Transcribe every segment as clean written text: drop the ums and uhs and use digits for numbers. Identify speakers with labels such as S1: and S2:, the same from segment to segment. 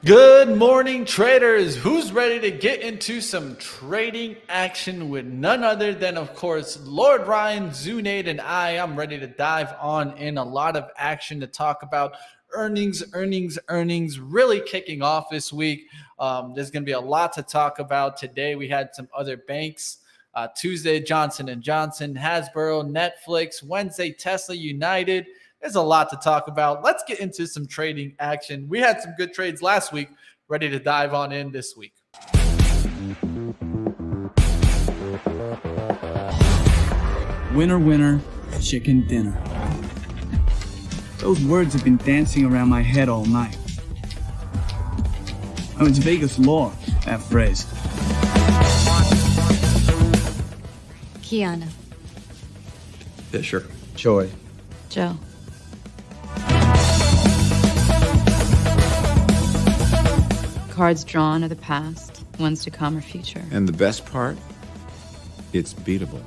S1: Good morning, traders. Who's ready to get into some trading action with none other than, of course, Lord Ryan, Zunaid, and I'm ready to dive on in a lot of action to talk about earnings, really kicking off this week. There's going to be a lot to talk about today. We had some other banks. Tuesday, Johnson & Johnson, Hasbro, Netflix. Wednesday, Tesla, United. There's a lot to talk about. Let's get into some trading action. We had some good trades last week. Ready to dive on in this week.
S2: Winner, winner, chicken dinner. Those words have been dancing around my head all night. Oh, it's Vegas law, that phrase.
S3: Kiana.
S4: Fisher.
S5: Joy.
S3: Joe. Cards drawn are the past, ones to come are future.
S4: And the best part? It's beatable.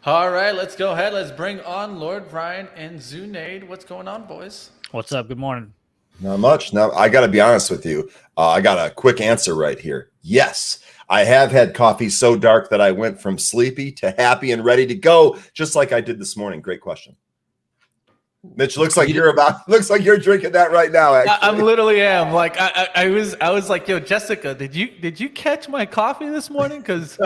S1: All right, let's go ahead. Let's bring on Lord Ryan and Zunaid. What's going on, boys?
S6: What's up? Good morning.
S5: Not much. Now, I got to be honest with you. I got a quick answer right here. Yes, I have had coffee so dark that I went from sleepy to happy and ready to go, just like I did this morning. Great question. Mitch, looks like you're drinking that right now. Actually.
S1: I'm literally am. Like I was like, yo, Jessica, did you catch my coffee this morning? Because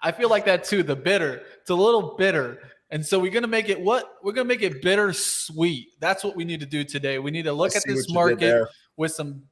S1: I feel like that too. The bitter. It's a little bitter. And so we're gonna make it what? We're gonna make it bitter sweet. That's what we need to do today. We need to look at this market with some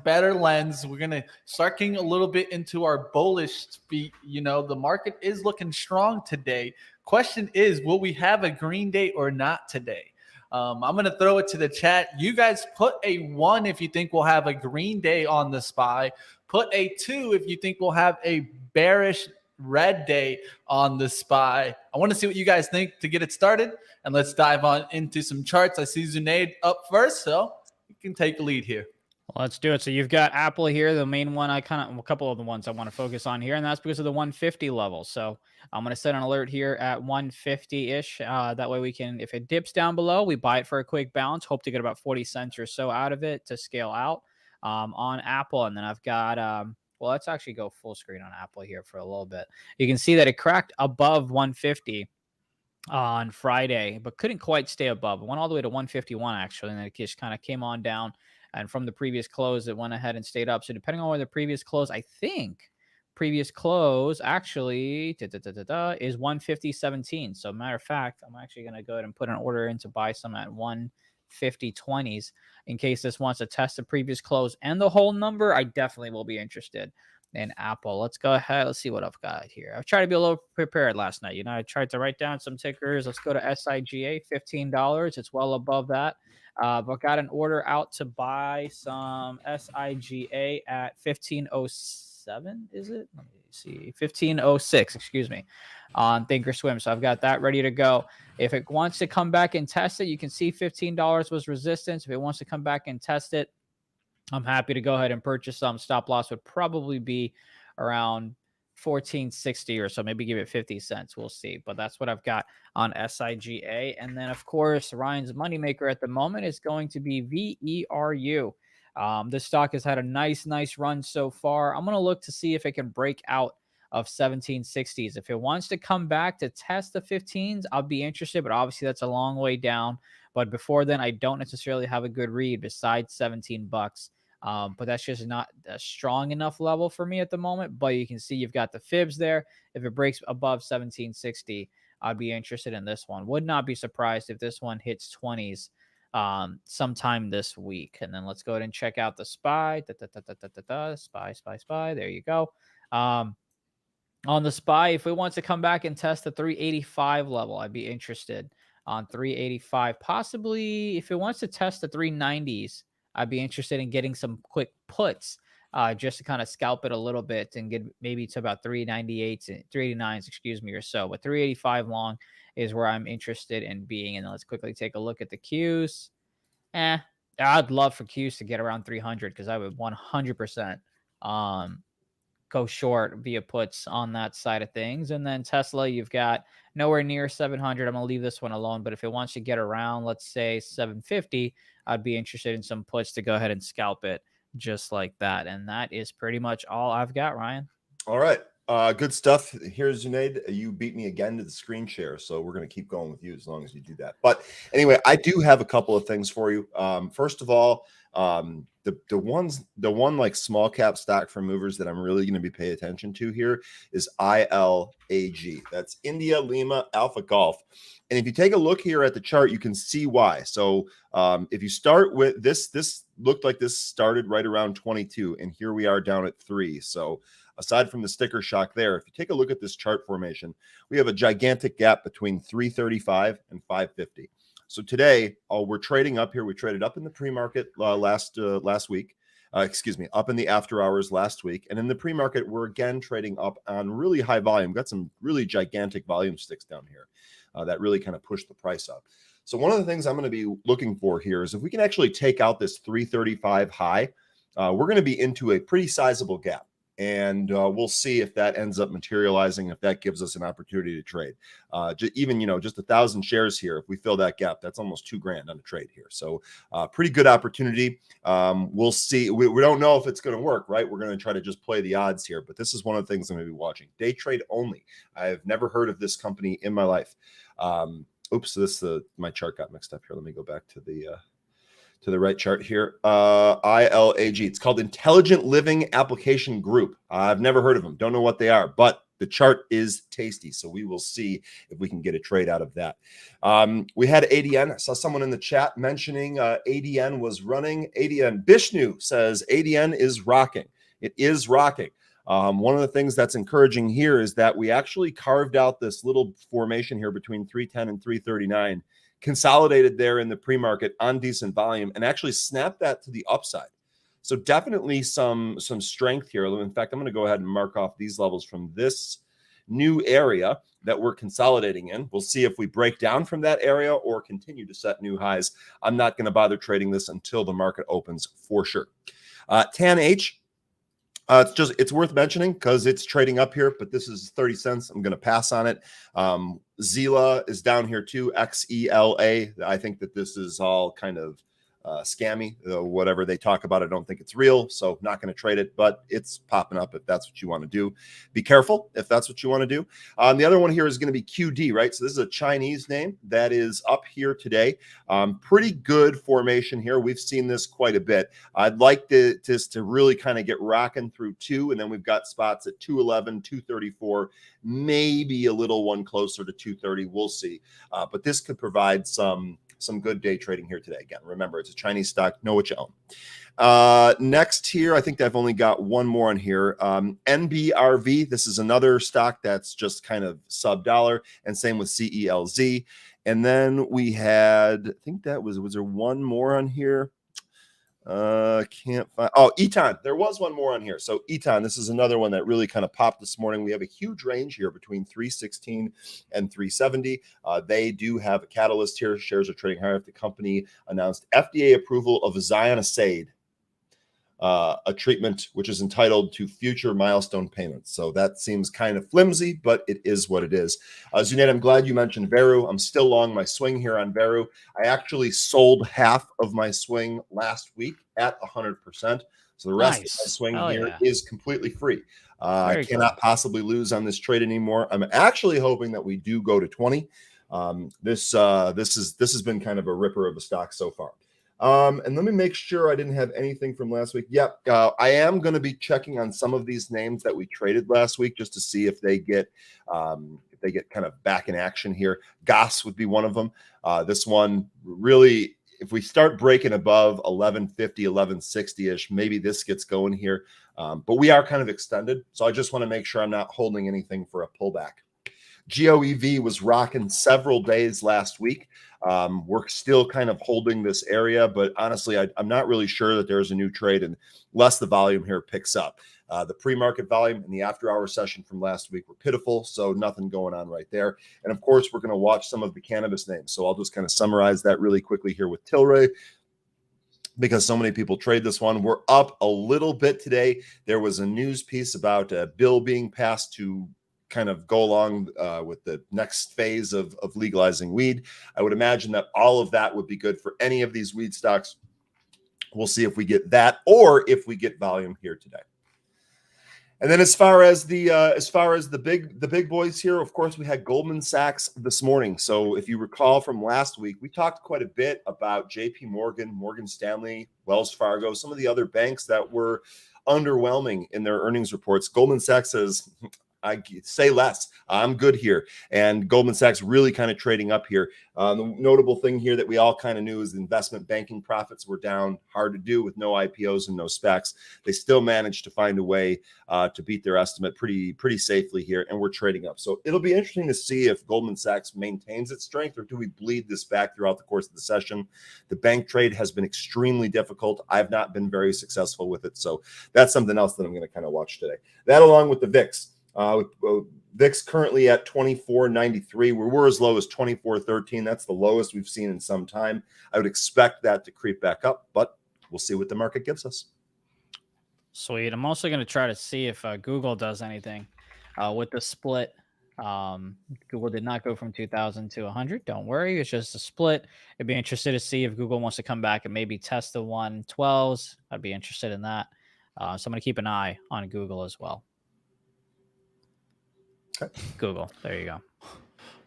S1: better lens. We're gonna start getting a little bit into our bullish feet. You know, the market is looking strong today. Question is, will we have a green day or not today? I'm going to throw it to the chat. You guys put a 1 if you think we'll have a green day on the SPY. Put a 2 if you think we'll have a bearish red day on the SPY. I want to see what you guys think to get it started. And let's dive on into some charts. I see Zunaid up first, so you can take the lead here.
S6: Well, let's do it. So you've got Apple here, the main one. A couple of the ones I want to focus on here, and that's because of the 150 level. So I'm going to set an alert here at 150-ish. That way we can, if it dips down below, we buy it for a quick bounce. Hope to get about 40 cents or so out of it to scale out on Apple. And then I've got, well, let's actually go full screen on Apple here for a little bit. You can see that it cracked above 150 on Friday, but couldn't quite stay above. It went all the way to 151 actually, and then it just kind of came on down. And from the previous close, it went ahead and stayed up. So depending on where the previous close, I think previous close actually is 150.17. So matter of fact, I'm actually going to go ahead and put an order in to buy some at 150.20s in case this wants to test the previous close and the whole number. I definitely will be interested in Apple. Let's go ahead. Let's see what I've got here. I've tried to be a little prepared last night. You know, I tried to write down some tickers. Let's go to SIGA, $15. It's well above that. But got an order out to buy some SIGA at 1507. Is it? Let me see. 1506, excuse me, on Thinkorswim. So I've got that ready to go. If it wants to come back and test it, you can see $15 was resistance. If it wants to come back and test it, I'm happy to go ahead and purchase some. Stop loss would probably be around 1460 or so, maybe give it 50 cents. We'll see. But that's what I've got on SIGA. And then, of course, Ryan's moneymaker at the moment is going to be VERU. This stock has had a nice run so far. I'm going to look to see if it can break out of 1760s. If it wants to come back to test the 15s, I'll be interested, but obviously that's a long way down. But before then, I don't necessarily have a good read besides 17 bucks. But that's just not a strong enough level for me at the moment. But you can see you've got the fibs there. If it breaks above 1760, I'd be interested in this one. Would not be surprised if this one hits 20s sometime this week. And then let's go ahead and check out the SPY. SPY. There you go. On the SPY, if it wants to come back and test the 385 level, I'd be interested on 385. Possibly if it wants to test the 390s, I'd be interested in getting some quick puts just to kind of scalp it a little bit and get maybe to about 398s, 389s, excuse me, or so. But 385 long is where I'm interested in being. And let's quickly take a look at the Qs. I'd love for Qs to get around 300 because I would 100% go short via puts on that side of things. And then Tesla, you've got nowhere near 700. I'm going to leave this one alone. But if it wants to get around, let's say 750, I'd be interested in some puts to go ahead and scalp it just like that. And that is pretty much all I've got, Ryan.
S5: All right. Good stuff. Here's Zunaid. You beat me again to the screen share, so we're going to keep going with you as long as you do that. But anyway, I do have a couple of things for you. First of all, the one like small cap stock for movers that I'm really going to be paying attention to here is ILAG. That's India Lima Alpha Golf. And if you take a look here at the chart, you can see why. So if you start with this looked like this started right around 22, and here we are down at 3. So aside from the sticker shock there, if you take a look at this chart formation, we have a gigantic gap between 335 and 550. So today, we're trading up here. We traded up in the pre-market last week. Up in the after hours last week. And in the pre-market, we're again trading up on really high volume. Got some really gigantic volume sticks down here that really kind of pushed the price up. So one of the things I'm going to be looking for here is if we can actually take out this 335 high, we're going to be into a pretty sizable gap. And we'll see if that ends up materializing, if that gives us an opportunity to trade. Even, just 1,000 shares here, if we fill that gap, that's almost $2,000 on a trade here. So pretty good opportunity. We'll see. We don't know if it's going to work, right? We're going to try to just play the odds here. But this is one of the things I'm going to be watching. Day trade only. I've never heard of this company in my life. Oops, my chart got mixed up here. Let me go back to the right chart here. ILAG. It's called Intelligent Living Application Group. I've never heard of them. Don't know what they are, but the chart is tasty. So we will see if we can get a trade out of that. We had ADN. I saw someone in the chat mentioning ADN was running. ADN Bishnu says ADN is rocking. It is rocking. One of the things that's encouraging here is that we actually carved out this little formation here between 310 and 339. Consolidated there in the pre-market on decent volume and actually snapped that to the upside. So definitely some strength here. In fact, I'm going to go ahead and mark off these levels from this new area that we're consolidating in. We'll see if we break down from that area or continue to set new highs. I'm not going to bother trading this until the market opens for sure. TANH. It's worth mentioning because it's trading up here, but this is 30 cents. I'm going to pass on it. Zila is down here too. XELA. I think that this is all kind of scammy. Whatever they talk about, I don't think it's real. So not going to trade it, but it's popping up if that's what you want to do. Be careful if that's what you want to do. The other one here is going to be QD, right? So this is a Chinese name that is up here today. Pretty good formation here. We've seen this quite a bit. I'd like to really kind of get rocking through 2, and then we've got spots at 211, 234, maybe a little one closer to 230. We'll see. But this could provide some good day trading here today. Again, remember, it's a Chinese stock. Know what you own. Next here, I think I've only got one more on here. NBRV. This is another stock that's just kind of sub-dollar, and same with CELZ. And then we had, I think that was there one more on here? Can't find. Oh, Eton. There was one more on here. So Eton, this is another one that really kind of popped this morning. We have a huge range here between 316 and 370. They do have a catalyst here. Shares are trading higher. The company announced FDA approval of Zionacide, a treatment which is entitled to future milestone payments. So that seems kind of flimsy, but it is what it is. Zunaid, I'm glad you mentioned Veru. I'm still long my swing here on Veru. I actually sold half of my swing last week at 100%. So the rest of my swing here is completely free. I cannot possibly lose on this trade anymore. I'm actually hoping that we do go to 20. This has been kind of a ripper of a stock so far. And let me make sure I didn't have anything from last week. Yep. I am going to be checking on some of these names that we traded last week just to see if they get kind of back in action here. Goss would be one of them. This one really, if we start breaking above 1150, 1160-ish, maybe this gets going here. But we are kind of extended. So I just want to make sure I'm not holding anything for a pullback. GOEV was rocking several days last week. We're still kind of holding this area, but honestly, I'm not really sure that there's a new trade unless the volume here picks up. The pre-market volume and the after-hour session from last week were pitiful, so nothing going on right there. And of course, we're going to watch some of the cannabis names. So I'll just kind of summarize that really quickly here with Tilray. because so many people trade this one. We're up a little bit today. There was a news piece about a bill being passed to kind of go along with the next phase of legalizing weed. I would imagine that all of that would be good for any of these weed stocks. We'll see if we get that or if we get volume here today. And then as far as the big boys here, of course, we had Goldman Sachs this morning. So if you recall from last week, we talked quite a bit about JP Morgan, Morgan Stanley, Wells Fargo, some of the other banks that were underwhelming in their earnings reports. Goldman Sachs says, I say less. I'm good here. And Goldman Sachs really kind of trading up here. The notable thing here that we all kind of knew is investment banking profits were down. Hard to do with no IPOs and no SPACs. They still managed to find a way to beat their estimate pretty safely here, and we're trading up. So it'll be interesting to see if Goldman Sachs maintains its strength, or do we bleed this back throughout the course of the session. The bank trade has been extremely difficult. I've not been very successful with it. So that's something else that I'm going to kind of watch today. That along with the VIX. VIX currently at 24.93. We're as low as 24.13. That's the lowest we've seen in some time. I would expect that to creep back up, but we'll see what the market gives us.
S6: Sweet. I'm also going to try to see if Google does anything with the split. Google did not go from 2,000 to 100. Don't worry. It's just a split. I'd be interested to see if Google wants to come back and maybe test the 112s. I'd be interested in that. So I'm going to keep an eye on Google as well.
S5: Okay.
S6: Google. There you go.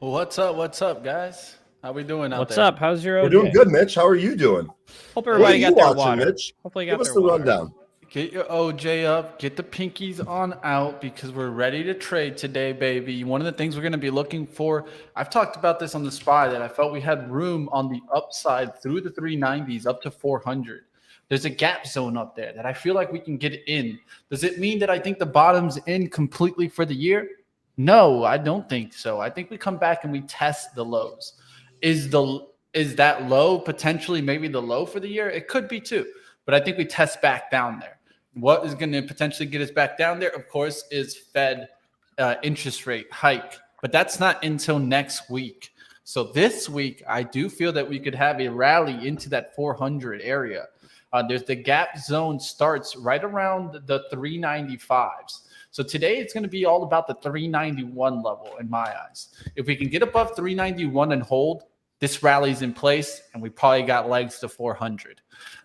S1: Well, what's up, guys? How we doing out
S6: What's
S1: there?
S6: up? How's your
S5: We're doing good, Mitch. How are you doing?
S6: Hope everybody got their water.
S5: Mitch?
S6: Hopefully
S5: Give us the rundown.
S1: Get your OJ up, get the pinkies on out, because we're ready to trade today, baby. One of the things we're going to be looking for, I've talked about this on the SPY, that I felt we had room on the upside through the 390s up to 400. There's a gap zone up there that I feel like we can get in. Does it mean that I think the bottom's in completely for the year? No, I don't think so. I think we come back and we test the lows. Is that low potentially maybe the low for the year? It could be too, but I think we test back down there. What is going to potentially get us back down there, of course, is Fed interest rate hike, but that's not until next week. So this week, I do feel that we could have a rally into that 400 area. There's the gap zone starts right around the 395s. So today it's going to be all about the 391 level in my eyes. If we can get above 391 and hold, this rally's in place, and we probably got legs to 400.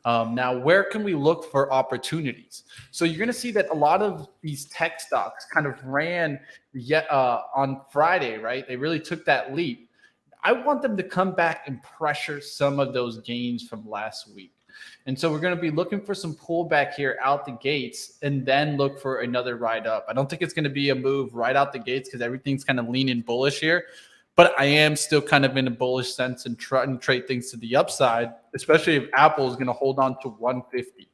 S1: Now, where can we look for opportunities? So you're going to see that a lot of these tech stocks kind of ran on Friday, right? They really took that leap. I want them to come back and pressure some of those gains from last week. And so we're going to be looking for some pullback here out the gates and then look for another ride up. I don't think it's going to be a move right out the gates because everything's kind of leaning bullish here. But I am still kind of in a bullish sense and try and trade things to the upside, especially if Apple is going to hold on to 150.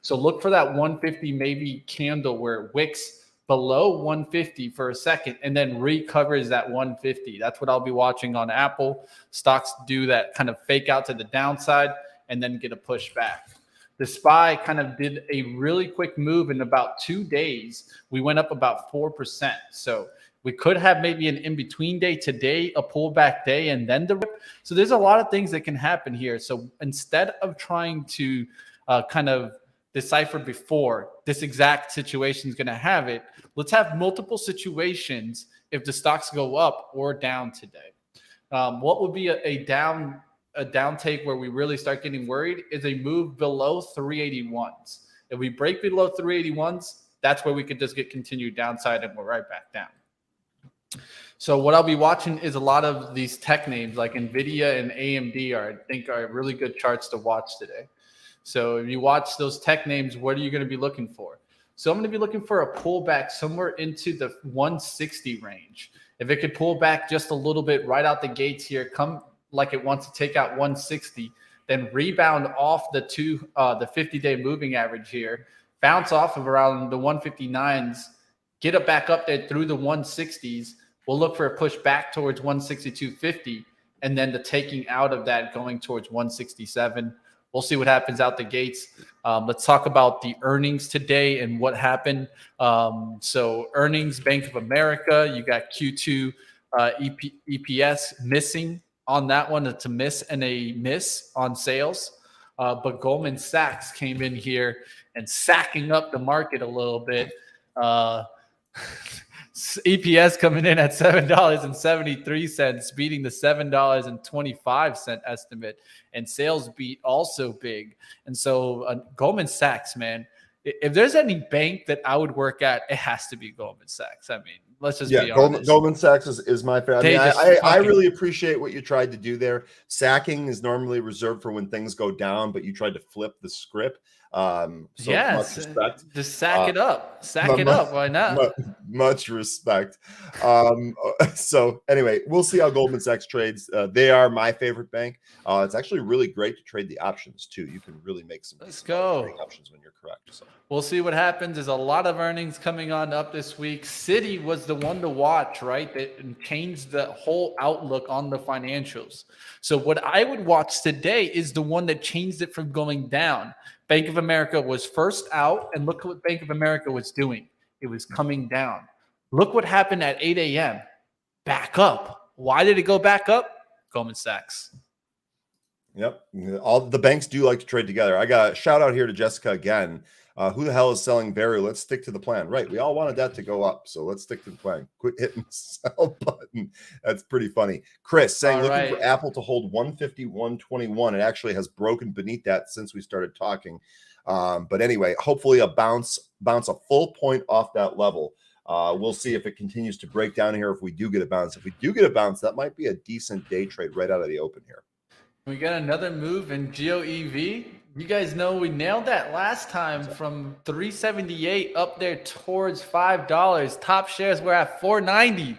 S1: So look for that 150 maybe candle where it wicks below 150 for a second and then recovers that 150. That's what I'll be watching on Apple. Stocks do that kind of fake out to the downside and then get a push back. The SPY kind of did a really quick move in about 2 days. We went up about 4%. So we could have maybe an in-between day today, a pullback day, and then the rip. So there's a lot of things that can happen here. So instead of trying to kind of decipher before this exact situation is going to have it, let's have multiple situations if the stocks go up or down today. What would be a down take where we really start getting worried is a move below 381s. If we break below 381s, that's where we could just get continued downside and we're right back down. So what I'll be watching is a lot of these tech names like Nvidia and AMD are really good charts to watch today. So if you watch those tech names, what are you going to be looking for? So I'm going to be looking for a pullback somewhere into the 160 range. If it could pull back just a little bit right out the gates here, come like it wants to take out 160, then rebound off the 50-day moving average here, bounce off of around the 159s, get it back up there through the 160s. We'll look for a push back towards 162.50, and then the taking out of that going towards 167. We'll see what happens out the gates. Let's talk about the earnings today and what happened. So earnings, Bank of America, you got Q2 EPS missing on that one. It's a miss and a miss on sales. but Goldman Sachs came in here and sacking up the market a little bit. EPS coming in at $7.73, beating the $7.25 estimate, and sales beat also big. And so Goldman Sachs, man, if there's any bank that I would work at, it has to be Goldman Sachs. I mean, let's just be honest.
S5: Goldman Sachs is my favorite. I really appreciate what you tried to do there. Sacking is normally reserved for when things go down, but you tried to flip the script. So
S1: yes,
S5: much respect.
S1: Just sack it up. Sack it up. Why not?
S5: Much respect. So anyway, we'll see how Goldman Sachs trades. They are my favorite bank. It's actually really great to trade the options too. You can really make some trading options when you're correct. So
S1: we'll see what happens. There's a lot of earnings coming on up this week. Citi was the one to watch, right? That changed the whole outlook on the financials. So what I would watch today is the one that changed it from going down. Bank of America was first out, and look what Bank of America was doing. It was coming down. Look what happened at 8 a.m. Back up. Why did it go back up? Goldman Sachs.
S5: Yep. All the banks do like to trade together. I got a shout out here to Jessica again. Who the hell is selling Barry? Let's stick to the plan. Right. We all wanted that to go up. So let's stick to the plan. Quit hitting the sell button. That's pretty funny. Chris saying looking for Apple to hold 150, 121. It actually has broken beneath that since we started talking. But anyway, hopefully a bounce a full point off that level. We'll see if it continues to break down here. If we do get a bounce, that might be a decent day trade right out of the open here.
S1: We got another move in GOEV. You guys know we nailed that last time from 378 up there towards $5. Top shares were at 490.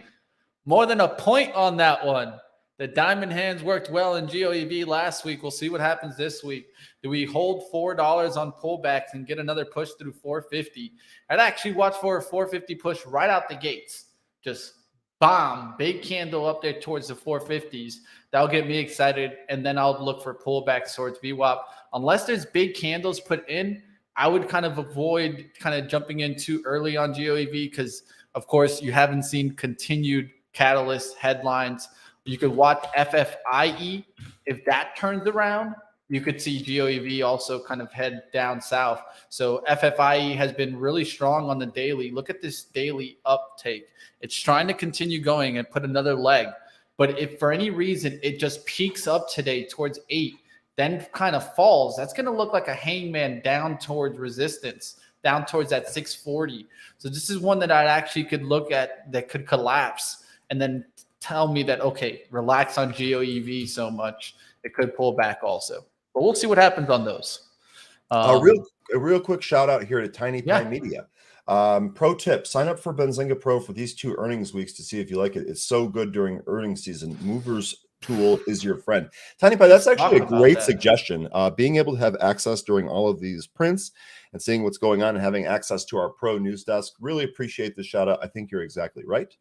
S1: More than a point on that one. The diamond hands worked well in GOEV last week. We'll see what happens this week. Do we hold $4 on pullbacks and get another push through 450? I'd actually watch for a 450 push right out the gates. Just bomb, big candle up there towards the 450s. That'll get me excited, and then I'll look for pullbacks towards VWAP. Unless there's big candles put in, I would kind of avoid kind of jumping in too early on GOEV because, of course, you haven't seen continued catalyst headlines. You could watch FFIE. If that turns around, you could see GOEV also kind of head down south. So FFIE has been really strong on the daily. Look at this daily uptake. It's trying to continue going and put another leg. But if for any reason it just peaks up today towards 8, then kind of falls, that's going to look like a hangman down towards resistance, down towards that 640. So this is one that I actually could look at that could collapse and then tell me that, okay, relax on GOEV so much. It could pull back also. But we'll see what happens on those.
S5: A real quick shout out here to Tiny Pie Media. Pro tip, sign up for Benzinga Pro for these 2 earnings weeks to see if you like it. It's so good during earnings season. Movers tool is your friend. Tiny Pie, that's actually a great suggestion. Being able to have access during all of these prints and seeing what's going on and having access to our Pro news desk. Really appreciate the shout out. I think you're exactly right.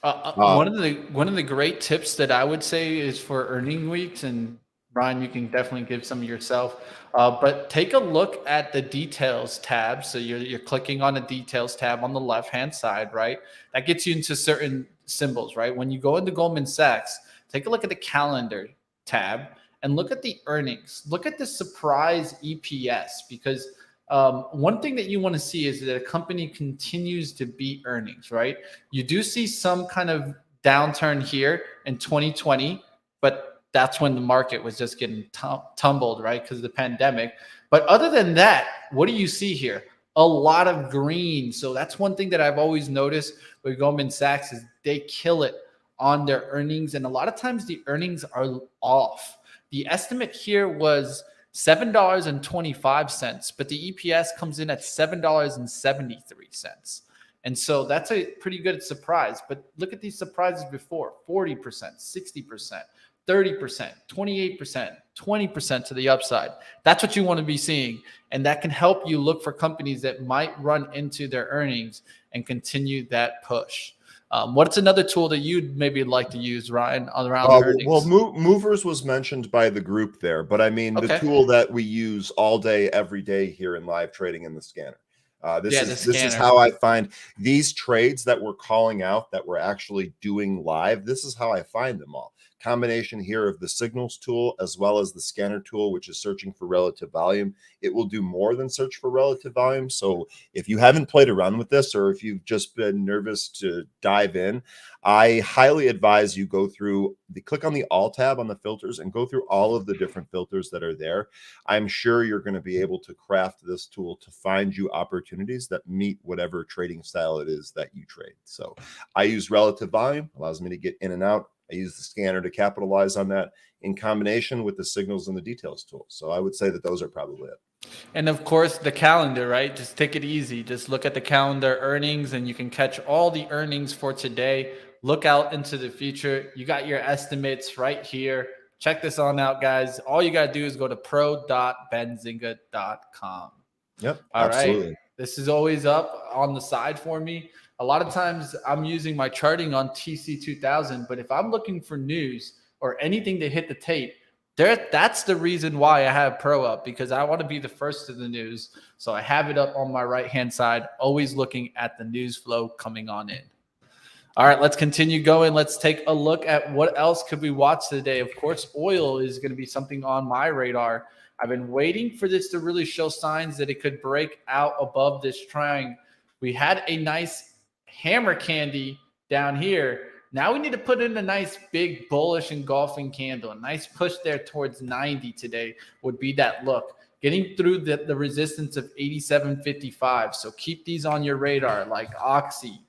S1: One of the great tips that I would say is for earning weeks, and Brian, you can definitely give some yourself, but take a look at the details tab. So you're clicking on the details tab on the left-hand side, right? That gets you into certain symbols, right? When you go into Goldman Sachs, take a look at the calendar tab and look at the earnings. Look at the surprise EPS, because one thing that you want to see is that a company continues to beat earnings, right? You do see some kind of downturn here in 2020, but that's when the market was just getting tumbled, right? Because of the pandemic. But other than that, what do you see here? A lot of green. So that's one thing that I've always noticed with Goldman Sachs is they kill it on their earnings. And a lot of times the earnings are off. The estimate here was $7.25, but the EPS comes in at $7.73. And so that's a pretty good surprise. But look at these surprises before: 40%, 60%. 30%, 28%, 20% to the upside. That's what you want to be seeing. And that can help you look for companies that might run into their earnings and continue that push. What's another tool that you'd maybe like to use, Ryan, around earnings?
S5: Well, Movers was mentioned by the group there, but I mean the tool that we use all day, every day here in live trading in the scanner. This
S1: the
S5: is
S1: scanner.
S5: how I find these trades that we're calling out, that we're actually doing live. This is how I find them all. Combination here of the signals tool as well as the scanner tool, which is searching for relative volume. It will do more than search for relative volume. So if you haven't played around with this, or if you've just been nervous to dive in, I highly advise you go through click on the all tab on the filters and go through all of the different filters that are there. I'm sure you're going to be able to craft this tool to find you opportunities that meet whatever trading style it is that you trade. So I use relative volume, allows me to get in and out. I use the scanner to capitalize on that in combination with the signals and the details tool. So I would say that those are probably it.
S1: And of course, the calendar, right? Just take it easy. Just look at the calendar earnings and you can catch all the earnings for today. Look out into the future. You got your estimates right here. Check this on out, guys. All you got to do is go to pro.benzinga.com.
S5: Yep,
S1: All
S5: absolutely.
S1: right. This is always up on the side for me. A lot of times I'm using my charting on TC2000, but if I'm looking for news or anything to hit the tape, that's the reason why I have Pro up, because I want to be the first to the news. So I have it up on my right-hand side, always looking at the news flow coming on in. All right, let's continue going. Let's take a look at what else could we watch today. Of course, oil is going to be something on my radar. I've been waiting for this to really show signs that it could break out above this triangle. We had a nice hammer candy down here. Now we need to put in a nice big bullish engulfing candle. A nice push there towards 90 today would be that look. Getting through the resistance of 87.55. So keep these on your radar, like Oxy.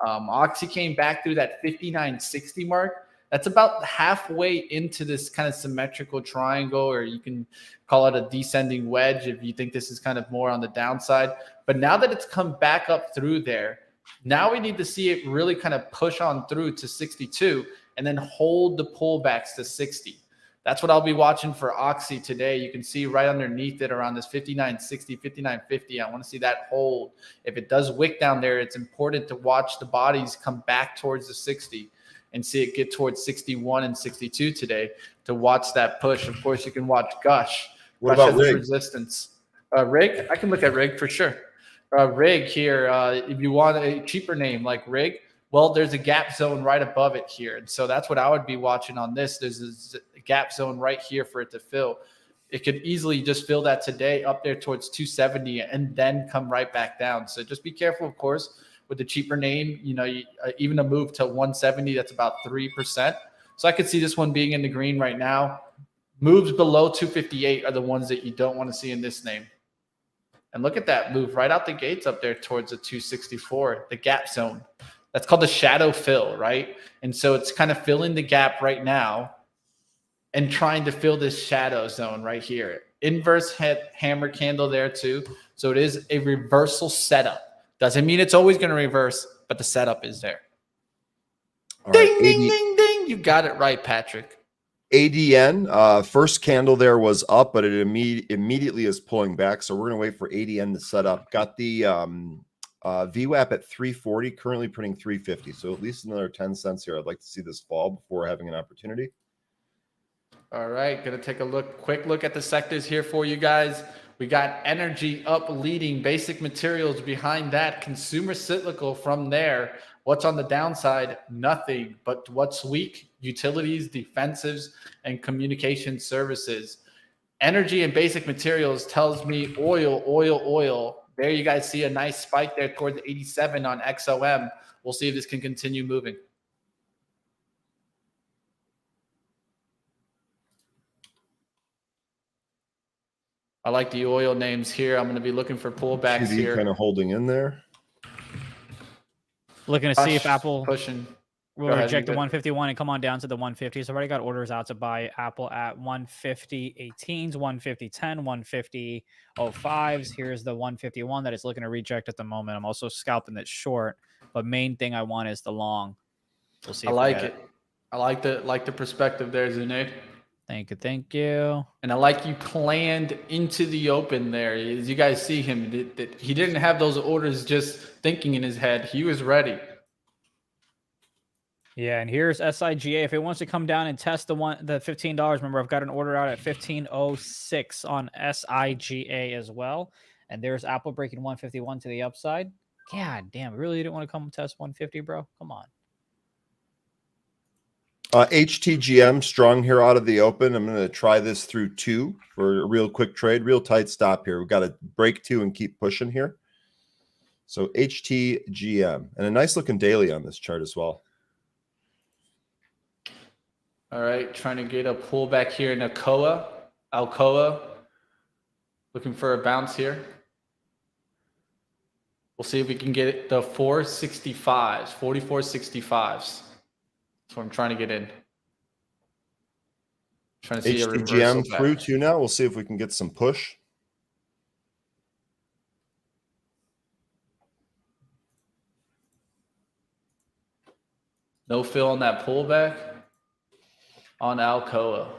S1: Oxy came back through that 59.60 mark. That's about halfway into this kind of symmetrical triangle, or you can call it a descending wedge if you think this is kind of more on the downside. But now that it's come back up through there, now we need to see it really kind of push on through to 62 and then hold the pullbacks to 60. That's what I'll be watching for Oxy today. You can see right underneath it around this 59.60, 59.50. I want to see that hold. If it does wick down there, it's important to watch the bodies come back towards the 60 and see it get towards 61 and 62 today to watch that push. Of course, you can watch Gush.
S5: What
S1: Gush
S5: about
S1: has
S5: Rig?
S1: Resistance. Rig, I can look at Rig for sure. Rig here, if you want a cheaper name like Rig, well, there's a gap zone right above it here. And so that's what I would be watching on this. There's a gap zone right here for it to fill. It could easily just fill that today up there towards 270 and then come right back down. So just be careful, of course, with the cheaper name. You know, even a move to 170, that's about 3%. So I could see this one being in the green right now. Moves below 258 are the ones that you don't want to see in this name. And look at that move right out the gates up there towards the 264, the gap zone. That's called the shadow fill, right? And so it's kind of filling the gap right now and trying to fill this shadow zone right here. Inverse hammer candle there too. So it is a reversal setup. Doesn't mean it's always going to reverse, but the setup is there.
S5: All
S1: Ding,
S5: right,
S1: ding, ding, ding. You got it right, Patrick.
S5: ADN, first candle there was up, but it immediately is pulling back. So we're going to wait for ADN to set up. Got the VWAP at 340, currently printing 350. So at least another 10 cents here. I'd like to see this fall before having an opportunity.
S1: All right, going to take a quick look at the sectors here for you guys. We got energy up leading, basic materials behind that, consumer cyclical from there. What's on the downside? Nothing. But what's weak? Utilities, defensives, and communication services. Energy and basic materials tells me oil, oil, oil. There you guys see a nice spike there toward the 87 on XOM. We'll see if this can continue moving. I like the oil names here. I'm going to be looking for pullbacks here.
S5: Kind of holding in there.
S6: Looking to see if Apple
S1: pushing.
S6: will reject the 151 and come on down to the 150. So I've already got orders out to buy Apple at 150 18s, 150 10, 150 05s. Here's the 151 that it's looking to reject at the moment. I'm also scalping it short, but main thing I want is the long. We'll see.
S1: I like it. I like the perspective there, Zunaid.
S6: Thank you, thank you.
S1: And I like you planned into the open there. As you guys see him, he didn't have those orders just thinking in his head. He was ready.
S6: Yeah, and here's SIGA. If it wants to come down and test the $15, remember I've got an order out at 1506 on SIGA as well. And there's Apple breaking 151 to the upside. God damn, really didn't want to come test 150, bro? Come on.
S5: HTGM strong here out of the open. I'm going to try this through 2 for a real quick trade, real tight stop here. We've got to break 2 and keep pushing here. So HTGM and a nice looking daily on this chart as well.
S1: All right, trying to get a pullback here in Alcoa. Looking for a bounce here. We'll see if we can get the 465s, 4465s. That's what I'm trying to get in. Trying to see a
S5: HTGM
S1: reversal
S5: through
S1: back.
S5: 2 now. We'll see if we can get some push.
S1: No fill on that pullback on Alcoa.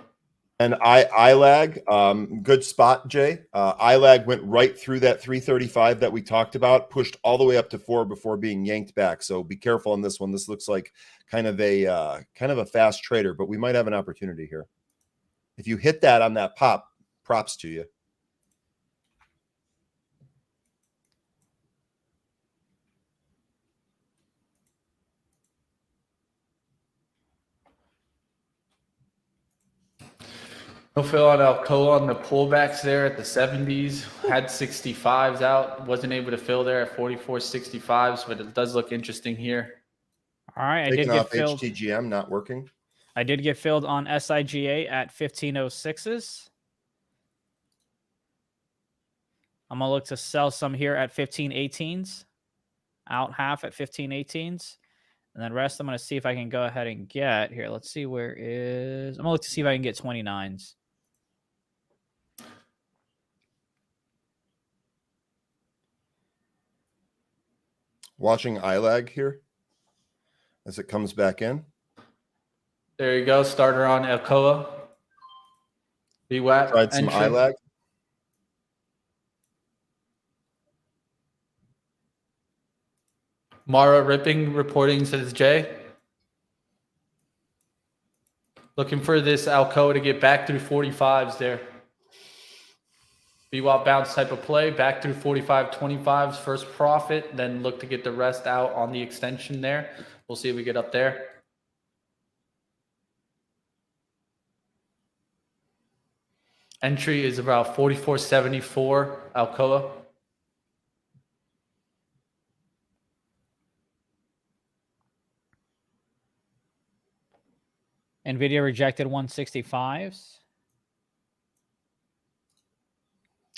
S5: And ILAG, good spot, Jay. ILAG went right through that 335 that we talked about, pushed all the way up to 4 before being yanked back. So be careful on this one. This looks like kind of a fast trader, but we might have an opportunity here. If you hit that on that pop, props to you.
S1: No fill on Alcoa on the pullbacks there at the 70s. Had 65s out. Wasn't able to fill there at 44.65s, but it does look interesting here.
S6: All right, I did
S5: Taking
S6: get
S5: off
S6: filled.
S5: HTGM, not working.
S6: I did get filled on SIGA at 1506s. I'm going to look to sell some here at 1518s. Out half at 1518s. And then rest I'm going to see if I can go ahead and get here. Let's see where is. I'm going to look to see if I can get 29s.
S5: Watching ILAG here as it comes back in.
S1: There you go. Starter on Alcoa. VWAP.
S5: Tried some
S1: entry.
S5: ILAG.
S1: Mara Ripping reporting, says Jay. Looking for this Alcoa to get back through 45s there. VWAP bounce type of play, back through 45.25s, first profit, then look to get the rest out on the extension there. We'll see if we get up there. Entry is about 44.74 Alcoa.
S6: Nvidia rejected 165s.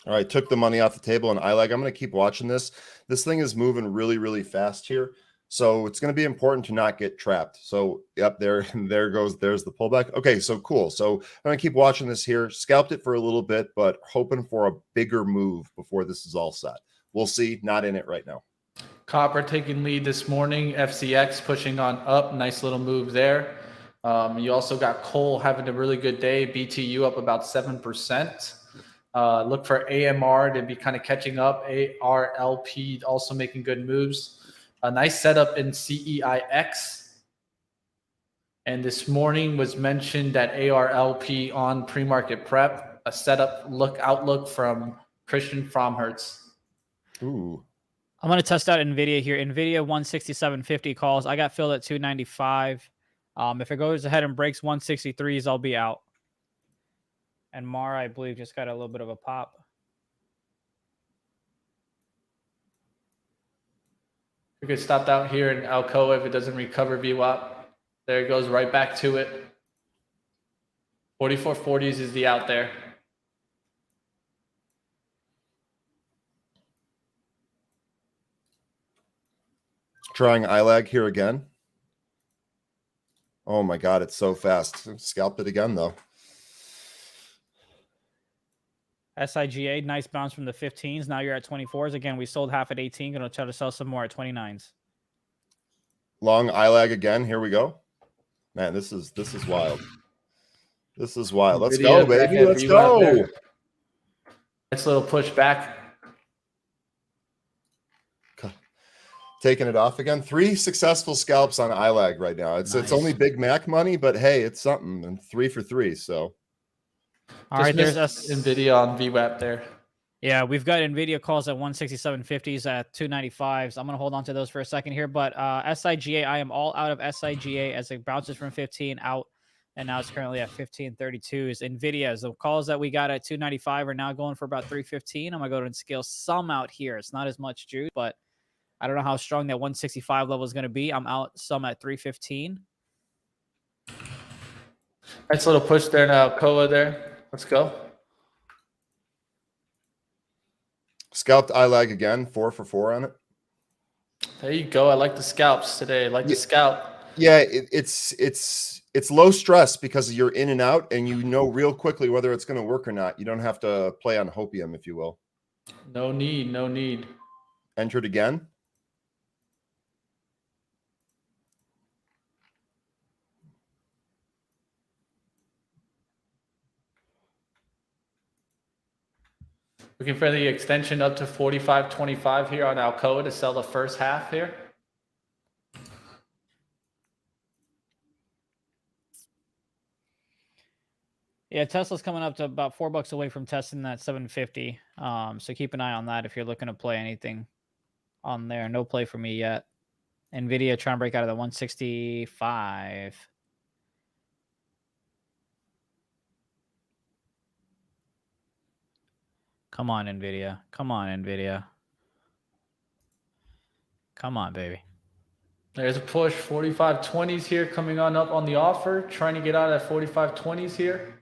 S5: All right, took the money off the table and ILAG. I'm going to keep watching this. This thing is moving really, really fast here. So it's going to be important to not get trapped. So yep, there's the pullback. Okay, so cool. So I'm going to keep watching this here. Scalped it for a little bit, but hoping for a bigger move before this is all set. We'll see. Not in it right now.
S1: Copper taking lead this morning. FCX pushing on up. Nice little move there. You also got coal having a really good day. BTU up about 7%. Look for AMR to be kind of catching up. ARLP also making good moves. A nice setup in CEIX. And this morning was mentioned that ARLP on pre-market prep, a setup outlook from Christian Fromhertz.
S5: Ooh.
S6: I'm going to test out Nvidia here. Nvidia 167.50 calls. I got filled at 295. If it goes ahead and breaks 163s, I'll be out. And Mara, I believe, just got a little bit of a pop.
S1: We could stop out here in Alcoa if it doesn't recover VWAP. There it goes right back to it. 44.40s is the out there.
S5: Trying ILAG here again. Oh my God, it's so fast. Scalped it again though.
S6: SIGA, nice bounce from the 15s. Now you're at 24s. Again, we sold half at 18. Going to try to sell some more at 29s.
S5: Long ILAG again. Here we go. Man, this is wild. This is wild. Let's go, baby. Let's go.
S1: Nice little push back.
S5: Taking it off again. 3 successful scalps on ILAG right now. It's only Big Mac money, but hey, it's something. And 3 for 3. So
S6: all right, there's
S1: Nvidia on VWAP there.
S6: Yeah, we've got Nvidia calls at 167.50s at 295s. I'm going to hold on to those for a second here. But SIGA, I am all out of SIGA as it bounces from 15 out. And now it's currently at 15.32s. Nvidia, the calls that we got at 295 are now going for about 315. I'm going to go ahead and scale some out here. It's not as much juice, but I don't know how strong that 165 level is going to be. I'm out some at 315.
S1: Nice little push there now, Alcoa there. Let's go.
S5: Scalped ILAG again, 4 for 4 on it.
S1: There you go. I like the scalps today. I like the scalp.
S5: Yeah, it's low stress because you're in and out, and you know real quickly whether it's going to work or not. You don't have to play on hopium, if you will.
S1: No need. No need.
S5: Entered again.
S1: Looking for the extension up to 45.25 here on Alcoa to sell the first half here.
S6: Yeah, Tesla's coming up to about $4 away from testing that 750. So keep an eye on that if you're looking to play anything on there. No play for me yet. Nvidia trying to break out of the 165. Come on, Nvidia. Come on, Nvidia. Come on, baby.
S1: There's a push. 45.20s here coming on up on the offer. Trying to get out at 45.20s here.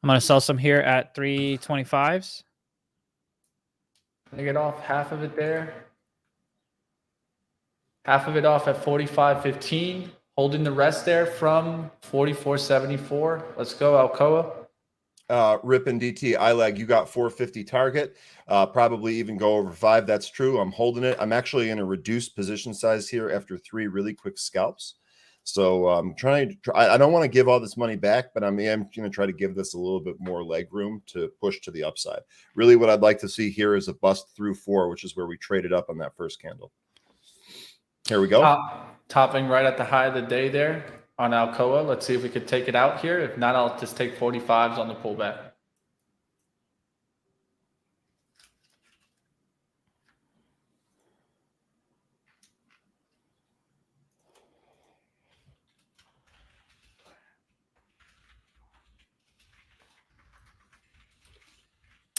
S6: I'm going to sell some here at 325s.
S1: Gonna get off half of it there. Half of it off at 45.15. Holding the rest there from 44.74. Let's go, Alcoa.
S5: Rip and DT ILAG, you got 450 target. Probably even go over 5. That's true. I'm holding it. I'm actually in a reduced position size here after 3 really quick scalps. So I'm trying to I don't want to give all this money back, but I'm going to try to give this a little bit more leg room to push to the upside. Really what I'd like to see here is a bust through 4, which is where we traded up on that first candle. Here we go.
S1: Topping right at the high of the day there on Alcoa. Let's see if we could take it out here. If not, I'll just take 45s on the pullback.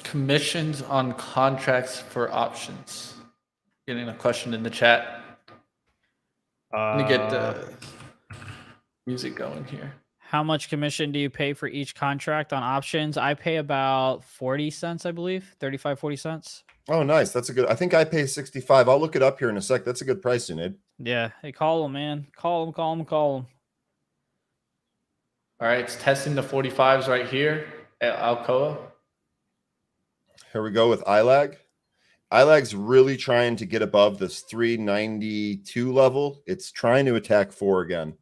S1: Commissions on contracts for options. Getting a question in the chat. Let me get the music going here.
S6: How much commission do you pay for each contract on options? I pay about 40 cents, I believe. 35, 40 cents.
S5: Oh, nice. That's a good. I think I pay 65. I'll look it up here in a sec. That's a good price, Zunaid.
S6: Yeah. Hey, call them, man. Call them, call them, call them.
S1: All right, it's testing the 45s right here at Alcoa.
S5: Here we go with ILAG. ILAG's really trying to get above this 392 level. It's trying to attack 4 again.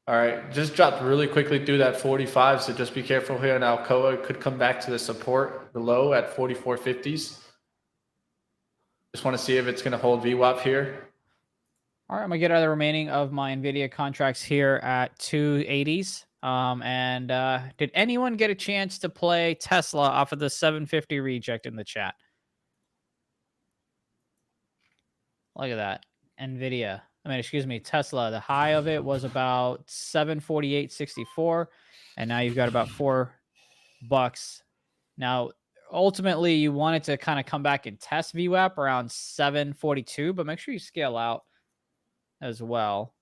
S1: All right, just dropped really quickly through that 45, so just be careful here on Alcoa. It could come back to the support below at 44.50s. Just want to see if it's going to hold VWAP here.
S6: All right, I'm going to get out of the remaining of my NVIDIA contracts here at 280s. Did anyone get a chance to play Tesla off of the 750 reject in the chat? Look at that. NVIDIA. Excuse me, Tesla. The high of it was about 748.64, and now you've got about $4. Now, ultimately, you want it to kind of come back and test VWAP around 742, but make sure you scale out as well.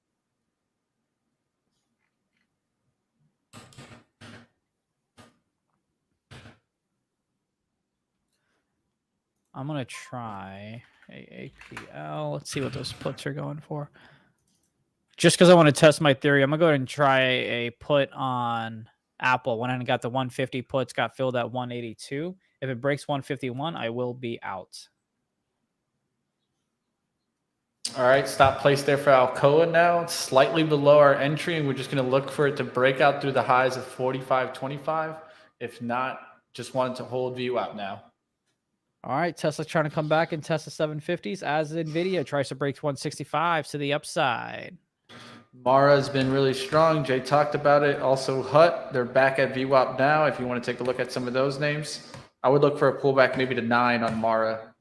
S6: I'm going to try AAPL. Let's see what those puts are going for. Just because I want to test my theory, I'm going to go ahead and try a put on Apple. When I got the 150 puts, got filled at 182. If it breaks 151, I will be out.
S1: All right, stop place there for Alcoa now. It's slightly below our entry, and we're just going to look for it to break out through the highs of 45.25. If not, just wanted to hold VWAP now.
S6: All right, Tesla trying to come back and test the 750s as NVIDIA tries to break 165 to the upside.
S1: Mara has been really strong. Jay talked about it. Also, Hut, they're back at VWAP now. If you want to take a look at some of those names, I would look for a pullback maybe to 9 on Mara.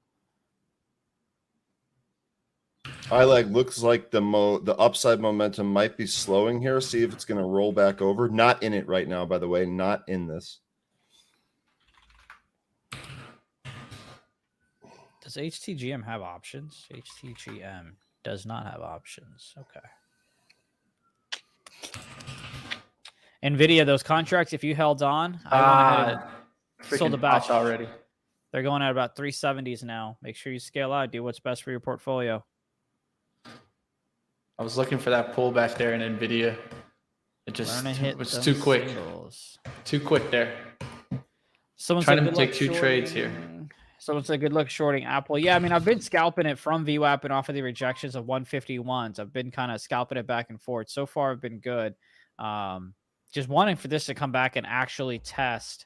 S5: ILAG looks like the upside momentum might be slowing here. See if it's going to roll back over. Not in it right now, by the way. Not in this.
S6: Does HTGM have options? HTGM does not have options. Okay. Nvidia, those contracts, if you held on, I went ahead and sold a batch
S1: already.
S6: They're going at about 370s now. Make sure you scale out. Do what's best for your portfolio.
S1: I was looking for that pullback there in Nvidia. It just was too quick.
S6: Singles.
S1: Too quick there.
S6: Someone
S1: Trying
S6: said,
S1: to take 2 trades here.
S6: Someone said, good luck shorting Apple. Yeah, I mean, I've been scalping it from VWAP and off of the rejections of 151s. I've been kind of scalping it back and forth. So far, I've been good. Just wanting for this to come back and actually test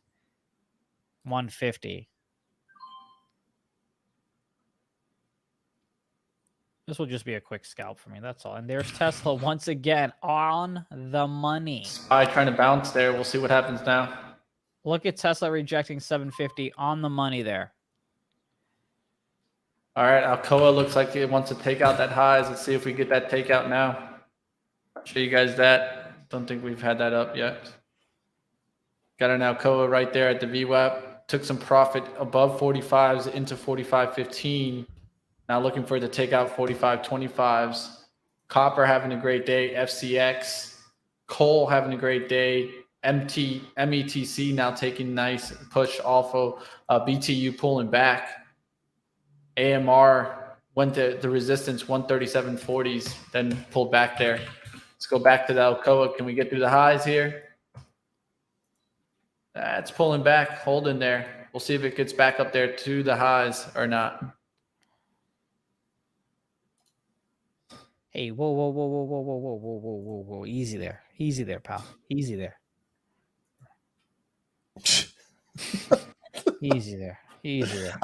S6: 150. This will just be a quick scalp for me. That's all. And there's Tesla once again on the money.
S1: SPY trying to bounce there. We'll see what happens now.
S6: Look at Tesla rejecting 750 on the money there.
S1: All right, Alcoa looks like it wants to take out that highs. Let's see if we get that takeout now. Show you guys that. Don't think we've had that up yet. Got an Alcoa right there at the VWAP. Took some profit above 45s into 45.15. Now looking for it to take out 45.25s. Copper having a great day. FCX. Coal having a great day. METC now taking nice push off of BTU pulling back. AMR went to the resistance 137.40s, then pulled back there. Let's go back to the Alcoa. Can we get through the highs here? It's pulling back, holding there. We'll see if it gets back up there to the highs or not.
S6: Hey, whoa, whoa, whoa, whoa, whoa, whoa, whoa, whoa, whoa, whoa, whoa. Easy there. Easy there, pal. Easy there. Easy there. Easy there.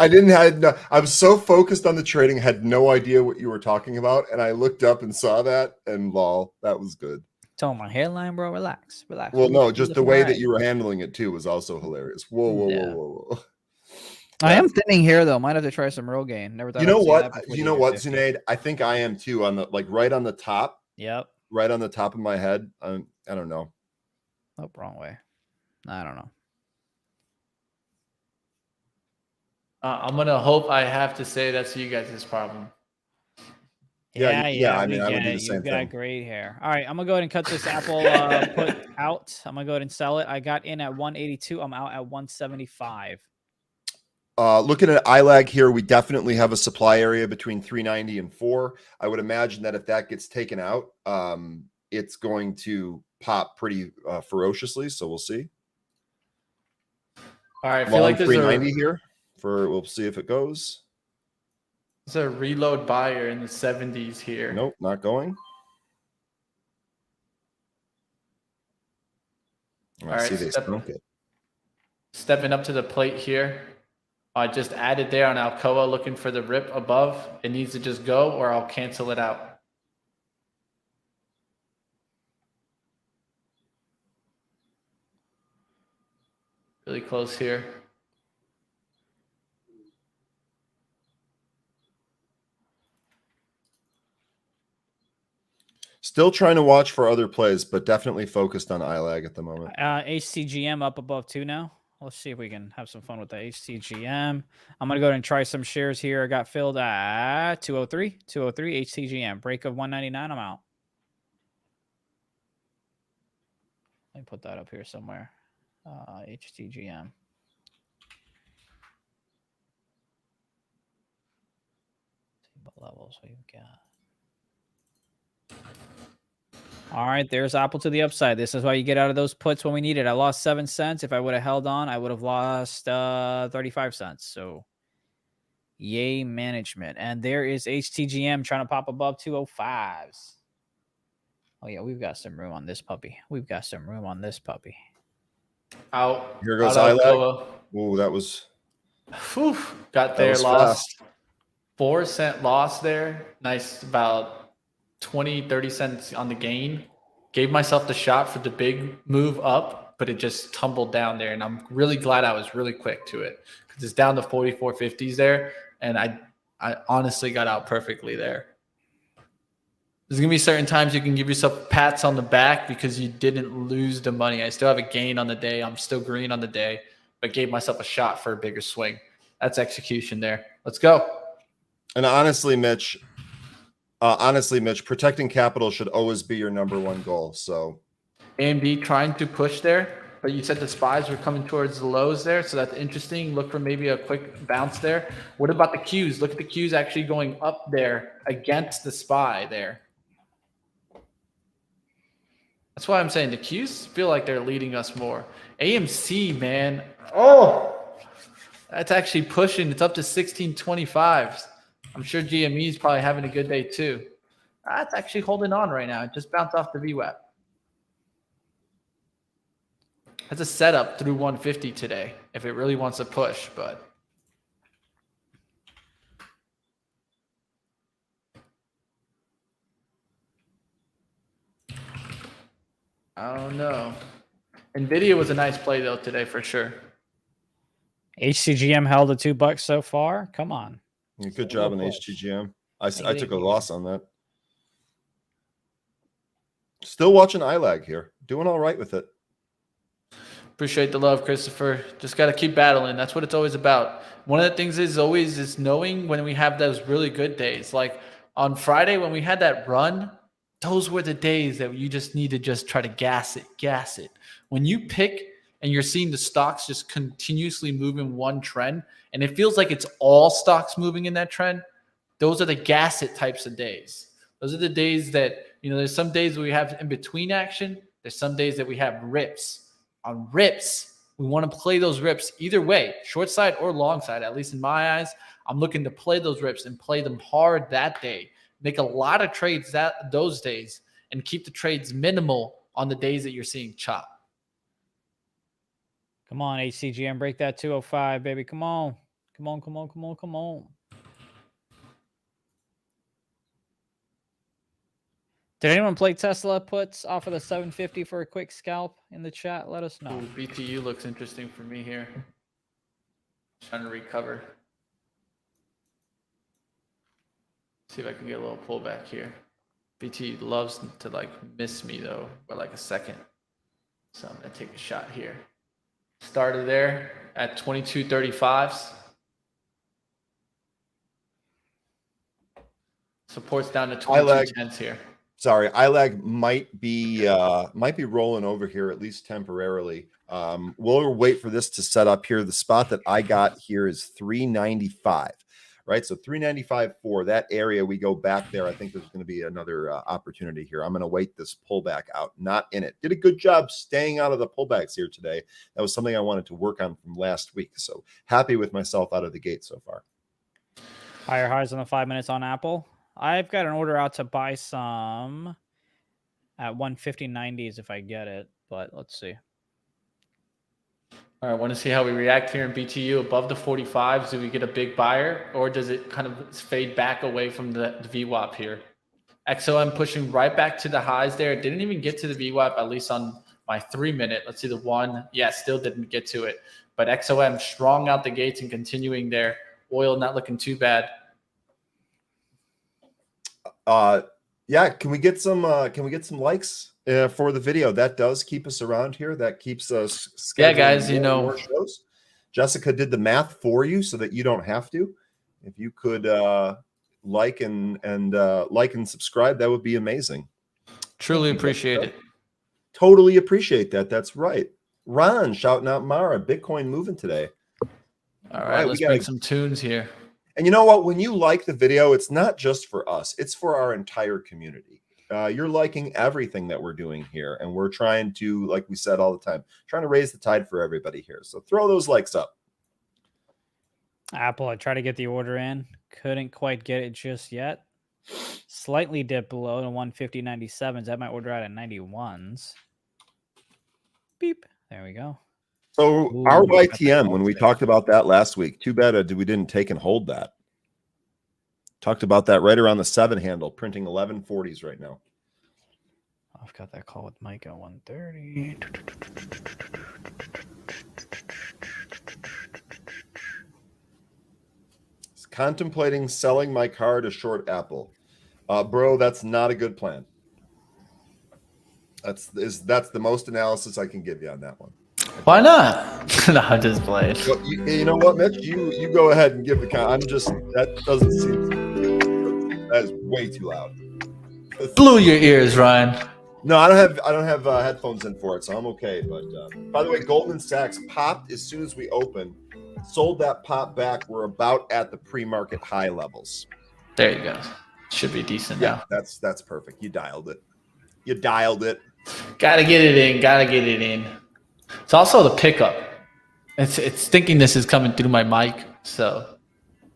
S5: I was so focused on the trading, had no idea what you were talking about, and I looked up and saw that, and lol, that was good.
S6: Tone my hairline, bro. Relax. Relax.
S5: Well, no, just the way that you were handling it too was also hilarious. Whoa, whoa,
S6: Yeah.
S5: whoa, whoa, whoa.
S6: I am thinning hair though. Might have to try some Rogaine. Never thought.
S5: You know
S6: I'd see
S5: what?
S6: that before
S5: You
S6: the
S5: know
S6: year
S5: what,
S6: 50.
S5: Zunaid? I think I am too. On the right on the top,
S6: Yep.
S5: right on the top of my head. I don't know.
S6: Nope, wrong way. I don't know.
S1: I'm going to hope I have to say that's you guys' problem.
S5: Yeah, I
S6: we
S5: mean, I would
S6: get
S5: do
S6: it.
S5: the same
S6: You've got
S5: thing.
S6: great hair. All right, I'm gonna go ahead and cut this Apple put out. I'm gonna go ahead and sell it. I got in at 182. I'm out at 175.
S5: Looking at ILAG here, we definitely have a supply area between 390 and 4. I would imagine that if that gets taken out, it's going to pop pretty ferociously. So we'll see.
S1: All right, I feel
S5: Long
S1: like there's
S5: 390 here. We'll see if it goes.
S1: a reload buyer in the 70s here.
S5: Nope, not going.
S1: All right,
S5: see they stunk it.
S1: Stepping up to the plate here. I just added there on Alcoa, looking for the rip above. It needs to just go or I'll cancel it out. Really close here.
S5: Still trying to watch for other plays, but definitely focused on ILAG at the moment.
S6: HCGM up above 2 now. Let's see if we can have some fun with the HCGM. I'm gonna go ahead and try some shares here. I got filled at 203 HCGM. Break of 199. I'm out. Let me put that up here somewhere. HTGM. See what levels we've got. All right, there's Apple to the upside. This is why you get out of those puts when we need it. I lost 7 cents. If I would have held on, I would have lost 35 cents. So, yay management. And there is HTGM trying to pop above 205s. Oh, yeah, we've got some room on this puppy. We've got some room on this puppy.
S1: Out.
S5: Here goes
S1: out
S5: ILAG. Ooh, that was...
S1: Whew, got there,
S5: was
S1: lost
S5: fast.
S1: 4 cent loss there. Nice, about 20, 30 cents on the gain. Gave myself the shot for the big move up, but it just tumbled down there. And I'm really glad I was really quick to it because it's down to 44.50s there. And I honestly got out perfectly there. There's going to be certain times you can give yourself pats on the back because you didn't lose the money. I still have a gain on the day. I'm still green on the day, but gave myself a shot for a bigger swing. That's execution there. Let's go.
S5: And honestly, Mitch, protecting capital should always be your number one goal. So
S1: AMD trying to push there, but you said the spies were coming towards the lows there, so that's interesting. Look for maybe a quick bounce there. What about the Qs? Look at the Qs actually going up there against the SPY there. That's why I'm saying the Qs feel like they're leading us more. AMC, man. Oh, that's actually pushing. It's up to 1625. I'm sure GME is probably having a good day too. That's actually holding on right now. It just bounced off the VWAP. That's a setup through 150 today if it really wants to push, but I don't know. Nvidia was a nice play though today for sure.
S6: HCGM held at $2 so far. Come on.
S5: good job in HTGM. I took a loss on that. Still watching iLag here. Doing all right with it.
S1: Appreciate the love, Christopher. Just got to keep battling. That's what it's always about. One of the things is knowing when we have those really good days. Like on Friday when we had that run, those were the days that you just need to just try to gas it. When you pick and you're seeing the stocks just continuously move in one trend, and it feels like it's all stocks moving in that trend, those are the gas it types of days. Those are the days that, there's some days we have in between action. There's some days that we have rips. On rips, we want to play those rips either way, short side or long side. At least in my eyes, I'm looking to play those rips and play them hard that day. Make a lot of trades those days and keep the trades minimal on the days that you're seeing chop.
S6: Come on, HCGM, break that 205, baby. Come on. Come on. Did anyone play Tesla puts off of the 750 for a quick scalp in the chat? Let us know.
S1: Ooh, BTU looks interesting for me here. Trying to recover. See if I can get a little pullback here. BTU loves to miss me though by a second. So I'm gonna take a shot here. Started there at 22.35s. Support's down to 22.10s here.
S5: Sorry, iLag might be rolling over here at least temporarily. We'll wait for this to set up here. The spot that I got here is 395, right? So 395 for that area. We go back there. I think there's going to be another opportunity here. I'm going to wait this pullback out, not in it. Did a good job staying out of the pullbacks here today. That was something I wanted to work on from last week. So happy with myself out of the gate so far.
S6: Higher highs on the 5 minutes on Apple. I've got an order out to buy some at 150.90s if I get it, but let's see.
S1: All right, I want to see how we react here in BTU above the 45s. Do we get a big buyer or does it kind of fade back away from the VWAP here? XOM pushing right back to the highs there. It didn't even get to the VWAP, at least on my 3 minute. Let's see the one. Yeah, still didn't get to it. But XOM strong out the gates and continuing there. Oil not looking too bad.
S5: Yeah, can we get some likes for the video? That does keep us around here. That keeps us
S1: yeah, guys,
S5: more shows. Jessica did the math for you so that you don't have to. If you could like and subscribe, that would be amazing.
S1: Truly appreciate it.
S5: Totally appreciate that. That's right. Ron shouting out Mara, Bitcoin moving today.
S1: All right, let's make some tunes here.
S5: And you know what? When you like the video, it's not just for us. It's for our entire community. You're liking everything that we're doing here. And we're trying to, like we said all the time, trying to raise the tide for everybody here. So throw those likes up.
S6: Apple, I tried to get the order in. Couldn't quite get it just yet. Slightly dipped below to 150.97s. I might order out at 91s. Beep. There we go.
S5: So
S6: Ooh,
S5: our YTM, when we talked about that last week, too bad we didn't take and hold that. Talked about that right around the 7 handle, printing 1140s right now.
S6: I've got that call with Mike at 1:30.
S5: He's contemplating selling my car to short Apple. Bro, that's not a good plan. That's the most analysis I can give you on that one.
S1: Why not? No, I'm just playing.
S5: Well, you know what, Mitch? You go ahead and give the that doesn't seem, that is way too loud.
S1: Blew your ears, Ryan.
S5: No, I don't have headphones in for it, so I'm okay. But by the way, Goldman Sachs popped as soon as we opened, sold that pop back. We're about at the pre-market high levels.
S1: There you go. Should be decent now.
S5: That's perfect. You dialed it. You dialed it.
S1: Gotta get it in. Gotta get it in. It's also the pickup. It's thinking this is coming through my mic, so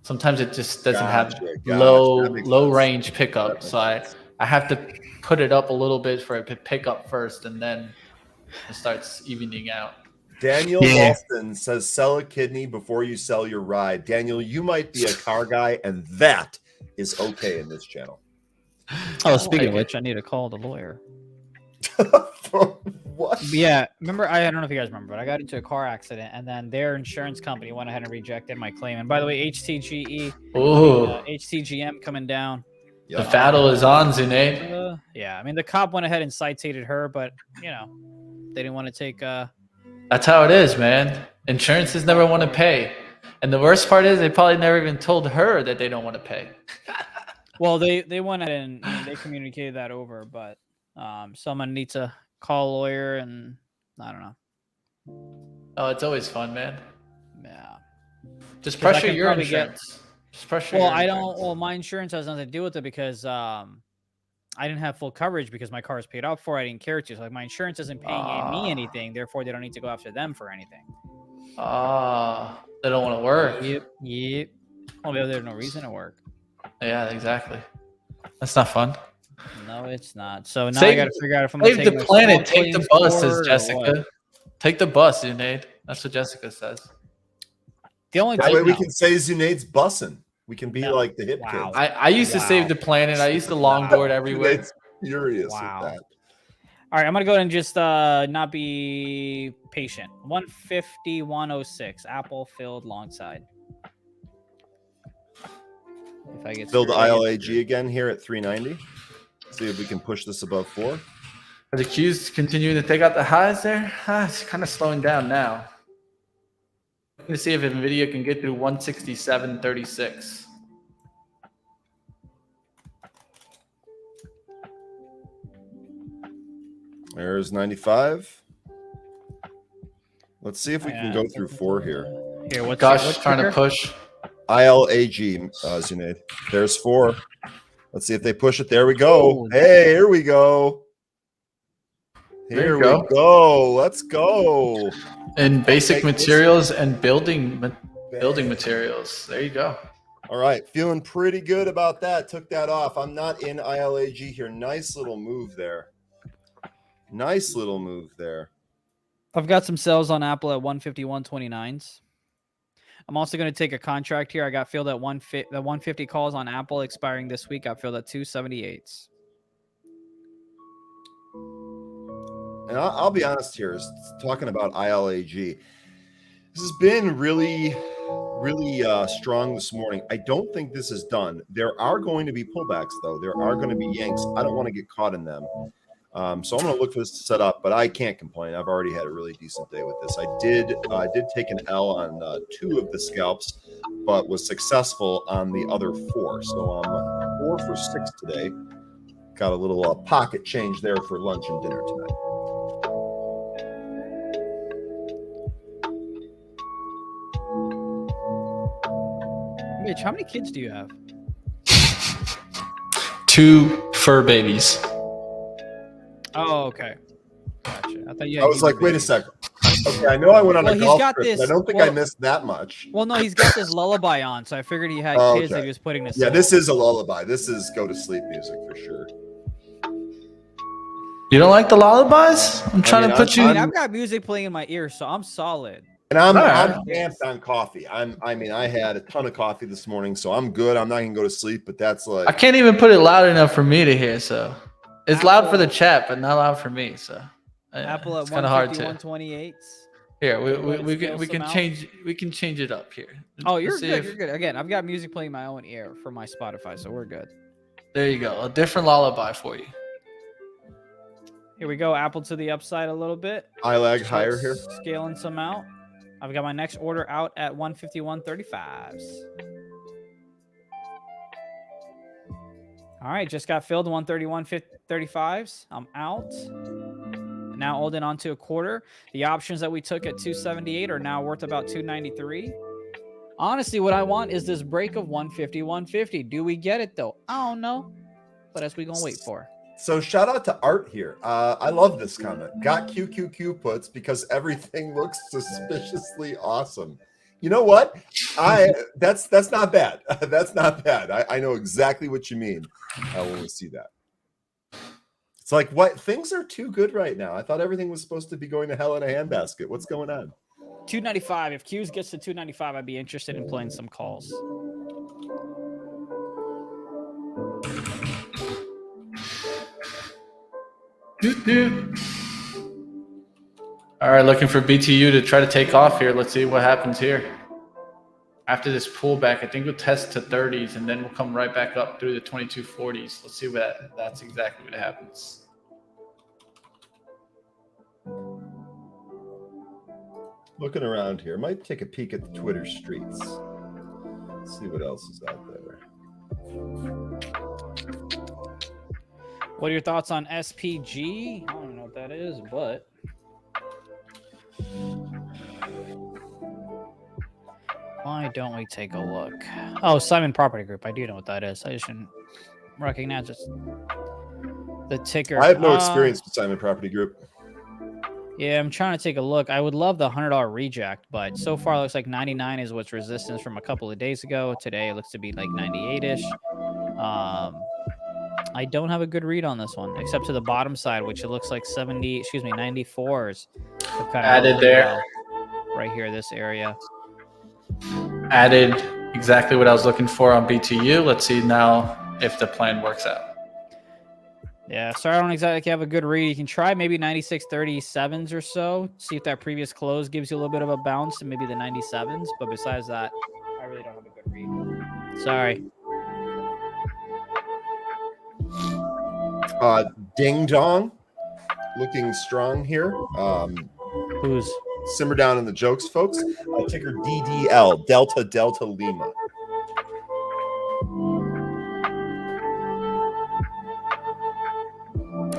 S1: sometimes it just doesn't have low range pickup. So I have to put it up a little bit for it to pick up first, and then it starts evening out.
S5: Daniel Walston says, "Sell a kidney before you sell your ride." Daniel, you might be a car guy, and that is okay in this channel.
S6: Oh, speaking of which, I need to call the lawyer.
S5: What?
S6: Yeah, remember, I don't know if you guys remember, but I got into a car accident, and then their insurance company went ahead and rejected my claim. And by the way, HTGE, HTGM coming down.
S1: The battle is on, Zunaid.
S6: Yeah, I mean, the cop went ahead and cited her, but, you know, they didn't want to take...
S1: That's how it is, man. Insurances never want to pay. And the worst part is they probably never even told her that they don't want to pay.
S6: Well, they went ahead and they communicated that over, but someone needs to call a lawyer, and I don't know.
S1: Oh, it's always fun, man.
S6: Yeah.
S1: Just pressure your insurance. Just pressure your insurance.
S6: Well, my insurance has nothing to do with it because I didn't have full coverage because my car is paid up for. I didn't care to. So like my insurance isn't paying me anything. Therefore, they don't need to go after them for anything.
S1: They don't want to work.
S6: Yep. Well, there's no reason to work.
S1: Yeah, exactly. That's not fun.
S6: No, it's not. So now I got to figure out if I'm going to
S1: take the planet. Take the bus, says Jessica. Take the bus, Zunaid. That's what Jessica says.
S6: The only
S5: that way we can say Zunaid's bussing. We can be like the hip kids.
S1: I used to save the planet. I used to longboard everywhere.
S5: Zunaid's furious with that.
S6: All right, I'm going to go ahead and just not be patient. 150, 106. Apple filled long side. If I get
S5: filled ILAG again here at 390. See if we can push this above 4.
S1: Are the Qs continuing to take out the highs there? It's kind of slowing down now. I'm going to see if Nvidia can get through 167.36.
S5: There's 95. Let's see if we can go through 4 here.
S6: Here, what's
S1: trying to push.
S5: ILAG, Zunaid. There's 4. Let's see if they push it. There we go. Hey, here we go. Here we go. Let's go.
S1: And basic materials and building materials. There you go.
S5: All right. Feeling pretty good about that. Took that off. I'm not in ILAG here. Nice little move there. Nice little move there.
S6: I've got some sells on Apple at 151.29s. I'm also going to take a contract here. I got filled at 150 calls on Apple expiring this week. I filled at 278s.
S5: And I'll be honest here, talking about ILAG. This has been really strong this morning. I don't think this is done. There are going to be pullbacks, though. There are going to be yanks. I don't want to get caught in them. So I'm going to look for this to set up, but I can't complain. I've already had a really decent day with this. I did take an L on 2 of the scalps, but was successful on the other 4. So I'm 4 for 6 today. Got a little pocket change there for lunch and dinner tonight.
S6: Mitch, how many kids do you have?
S1: 2 fur babies.
S6: Oh, okay. Gotcha. I thought
S5: I was like, wait a second. Okay, I know I went on a golf trip,
S6: this,
S5: but I don't think I missed that much.
S6: Well, no, he's got this lullaby on, so I figured he had kids that he was putting this.
S5: Yeah, this is a lullaby. This is go to sleep music for sure.
S1: You don't like the lullabies? I'm trying to put you.
S6: I've got music playing in my ear, so I'm solid.
S5: And I'm
S1: Alright.
S5: amped on coffee. I mean, I had a ton of coffee this morning, so I'm good. I'm not gonna go to sleep, but that's
S1: I
S5: like
S1: can't even put it loud enough for me to hear. So it's loud for the
S6: Apple-
S1: chat, but not loud for me. So
S6: Apple
S1: it's
S6: at
S1: kind of hard
S6: 150,
S1: to.
S6: 128.
S1: Here,
S6: Let
S1: we
S6: it scale
S1: can
S6: some out.
S1: change it up here.
S6: Oh,
S1: Let's
S6: you're
S1: see
S6: good.
S1: if-
S6: You're good. Again, I've got music playing my own ear for my Spotify, so we're good.
S1: There you go. A different lullaby for you.
S6: Here we go. Apple to the upside a little bit.
S5: I lag
S6: Start
S5: higher here.
S6: Scaling some out. I've got my next order out at 151.35s. All right, just got filled 131.35s. I'm out. Now holding on to a quarter. The options that we took at 278 are now worth about 293. Honestly, what I want is this break of 150, 150. Do we get it though? I don't know, but that's what we're gonna wait for.
S5: So shout out to Art here. I love this comment. Got QQQ puts because everything looks suspiciously awesome. You know what? That's not bad. That's not bad. I know exactly what you mean when we see that. It's like, what? Things are too good right now. I thought everything was supposed to be going to hell in a handbasket. What's going on?
S6: 295. If Q's gets to 295, I'd be interested in playing some calls.
S1: All right, looking for BTU to try to take off here. Let's see what happens here. After this pullback, I think we'll test to 30s and then we'll come right back up through the 2240s. Let's see what that's exactly what happens.
S5: Looking around here, might take a peek at the Twitter streets. Let's see what else is out there.
S6: What are your thoughts on SPG? I don't know what that is, but why don't we take a look? Oh, Simon Property Group. I do know what that is. I just shouldn't recognize it. The ticker.
S5: I have no experience with Simon Property Group.
S6: Yeah, I'm trying to take a look. I would love the $100 reject, but so far it looks like 99 is what's resistance from a couple of days ago. Today it looks to be like 98-ish. I don't have a good read on this one, except to the bottom side, which it looks like 94s. have kind of
S1: Added there.
S6: Right here, this area.
S1: Added exactly what I was looking for on BTU. Let's see now if the plan works out.
S6: Yeah, sorry, I don't exactly have a good read. You can try maybe 96.37s or so. See if that previous close gives you a little bit of a bounce and maybe the 97s. But besides that, I really don't have a good read. Sorry.
S5: Ding Dong, looking strong here.
S6: Who's?
S5: Simmer down in the jokes, folks. Ticker DDL, Delta Delta Lima.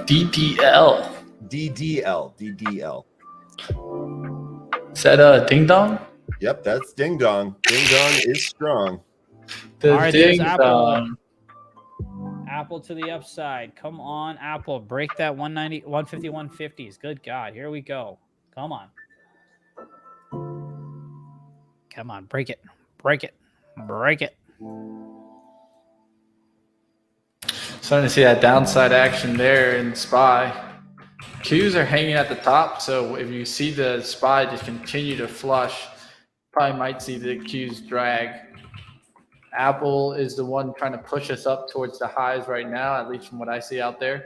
S1: DDL.
S5: DDL.
S1: Is that Ding Dong?
S5: Yep, that's Ding Dong. Ding Dong is strong.
S1: The
S6: All right, there's
S1: Ding
S6: Apple.
S1: Dong.
S6: Apple to the upside. Come on, Apple. Break that 190, 150, 150s. Good God. Here we go. Come on. Come on. Break it. Break it. Break it.
S1: Starting to see that downside action there in SPY. Qs are hanging at the top, so if you see the SPY just continue to flush, probably might see the Qs drag. Apple is the one trying to push us up towards the highs right now, at least from what I see out there.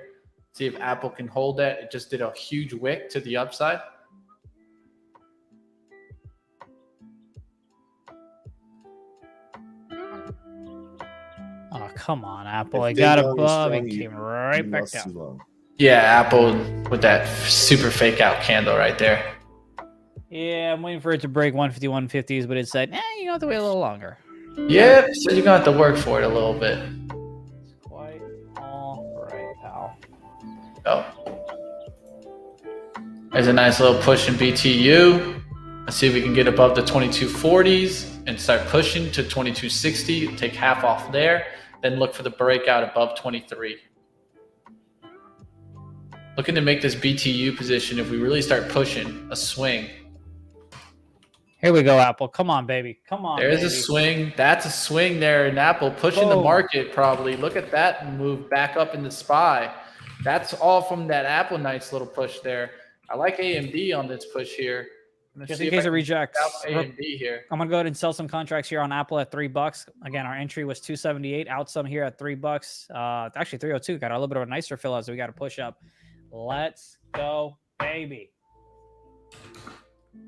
S1: See if Apple can hold that. It just did a huge wick to the upside.
S6: Oh, come on, Apple. I
S5: If
S6: got
S5: Ding Dong is
S6: above
S5: strong,
S6: and
S5: you
S6: came right back
S5: must
S6: down.
S5: long.
S1: Yeah, Apple with that super fake out candle right there.
S6: Yeah, I'm waiting for it to break 150, 150s, but it said, you have to wait a little longer.
S1: Yep, so you're going to have to work for it a little bit.
S6: Quite all right, pal.
S1: Oh. There's a nice little push in BTU. Let's see if we can get above the 2240s and start pushing to 2260. Take half off there. Then look for the breakout above 23. Looking to make this BTU position if we really start pushing a swing.
S6: Here we go, Apple. Come on, baby. Come on,
S1: There's
S6: baby.
S1: a swing. That's a swing there in Apple, pushing the
S6: Boom.
S1: market probably. Look at that move back up in the SPY. That's all from that Apple nice little push there. I like AMD on this push here.
S6: Just in case it rejects.
S1: AMD here.
S6: I'm gonna go ahead and sell some contracts here on Apple at $3. Again, our entry was 278. Out some here at $3. Actually 302. Got a little bit of a nicer fill out, so we got to push up. Let's go, baby.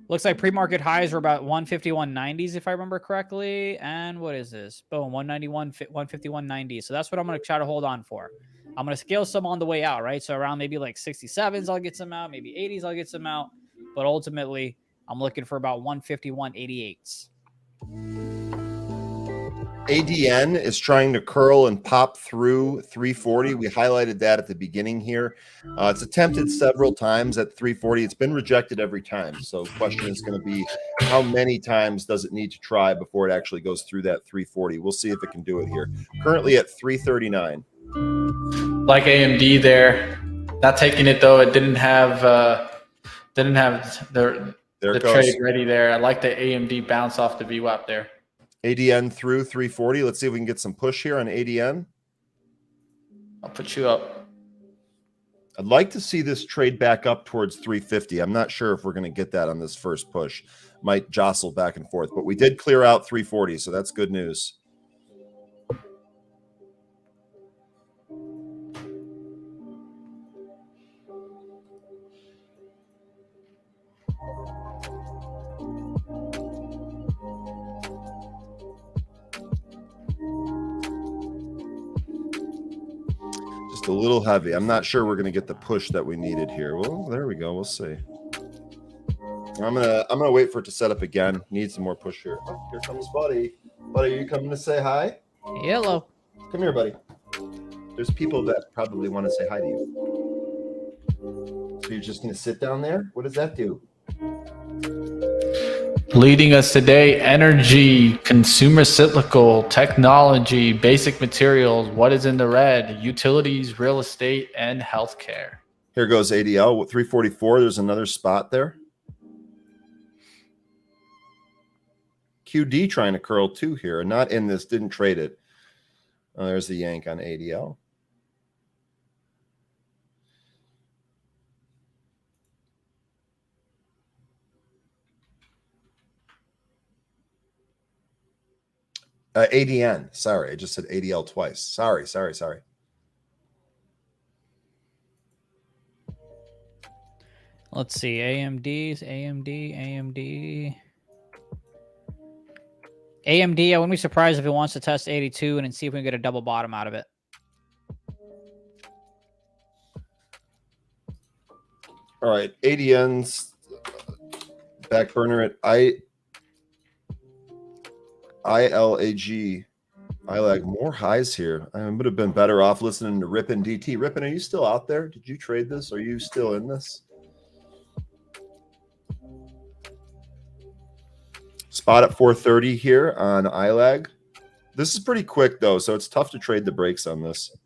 S6: Looks like pre-market highs were about 151.90s, if I remember correctly. And what is this? Boom, 191, 151.90. So that's what I'm gonna try to hold on for. I'm gonna scale some on the way out, right? So around maybe like 67s, I'll get some out. Maybe 80s, I'll get some out. But ultimately, I'm looking for about 151.88s.
S5: ADN is trying to curl and pop through 340. We highlighted that at the beginning here. It's attempted several times at 340. It's been rejected every time. So the question is going to be, how many times does it need to try before it actually goes through that 340? We'll see if it can do it here. Currently at 339.
S1: Like AMD there. Not taking it, though. It didn't have the trade ready there. I like the AMD bounce off the VWAP there.
S5: ADN through 340. Let's see if we can get some push here on ADN.
S1: I'll put you up.
S5: I'd like to see this trade back up towards 350. I'm not sure if we're going to get that on this first push. Might jostle back and forth, but we did clear out 340, so that's good news. Just a little heavy. I'm not sure we're going to get the push that we needed here. Well, there we go. We'll see. I'm gonna wait for it to set up again. Need some more push here. Oh, here comes Buddy. Buddy, are you coming to say hi?
S6: Hello.
S5: Come here, buddy. There's people that probably want to say hi to you. So you're just going to sit down there? What does that do?
S1: Leading us today, energy, consumer cyclical, technology, basic materials, what is in the red, utilities, real estate, and healthcare.
S5: Here goes ADL with 344. There's another spot there. QD trying to curl too here. Not in this, didn't trade it. Oh, there's the yank on ADL. ADN. Sorry, I just said ADL twice. Sorry.
S6: Let's see. AMD. I wouldn't be surprised if it wants to test 82 and then see if we can get a double bottom out of it.
S5: All right, ADN's back burner at ILAG. ILAG, more highs here. I would have been better off listening to Ripon DT. Ripon, are you still out there? Did you trade this? Are you still in this? Spot at 430 here on ILAG. This is pretty quick though, so it's tough to trade the breaks on this.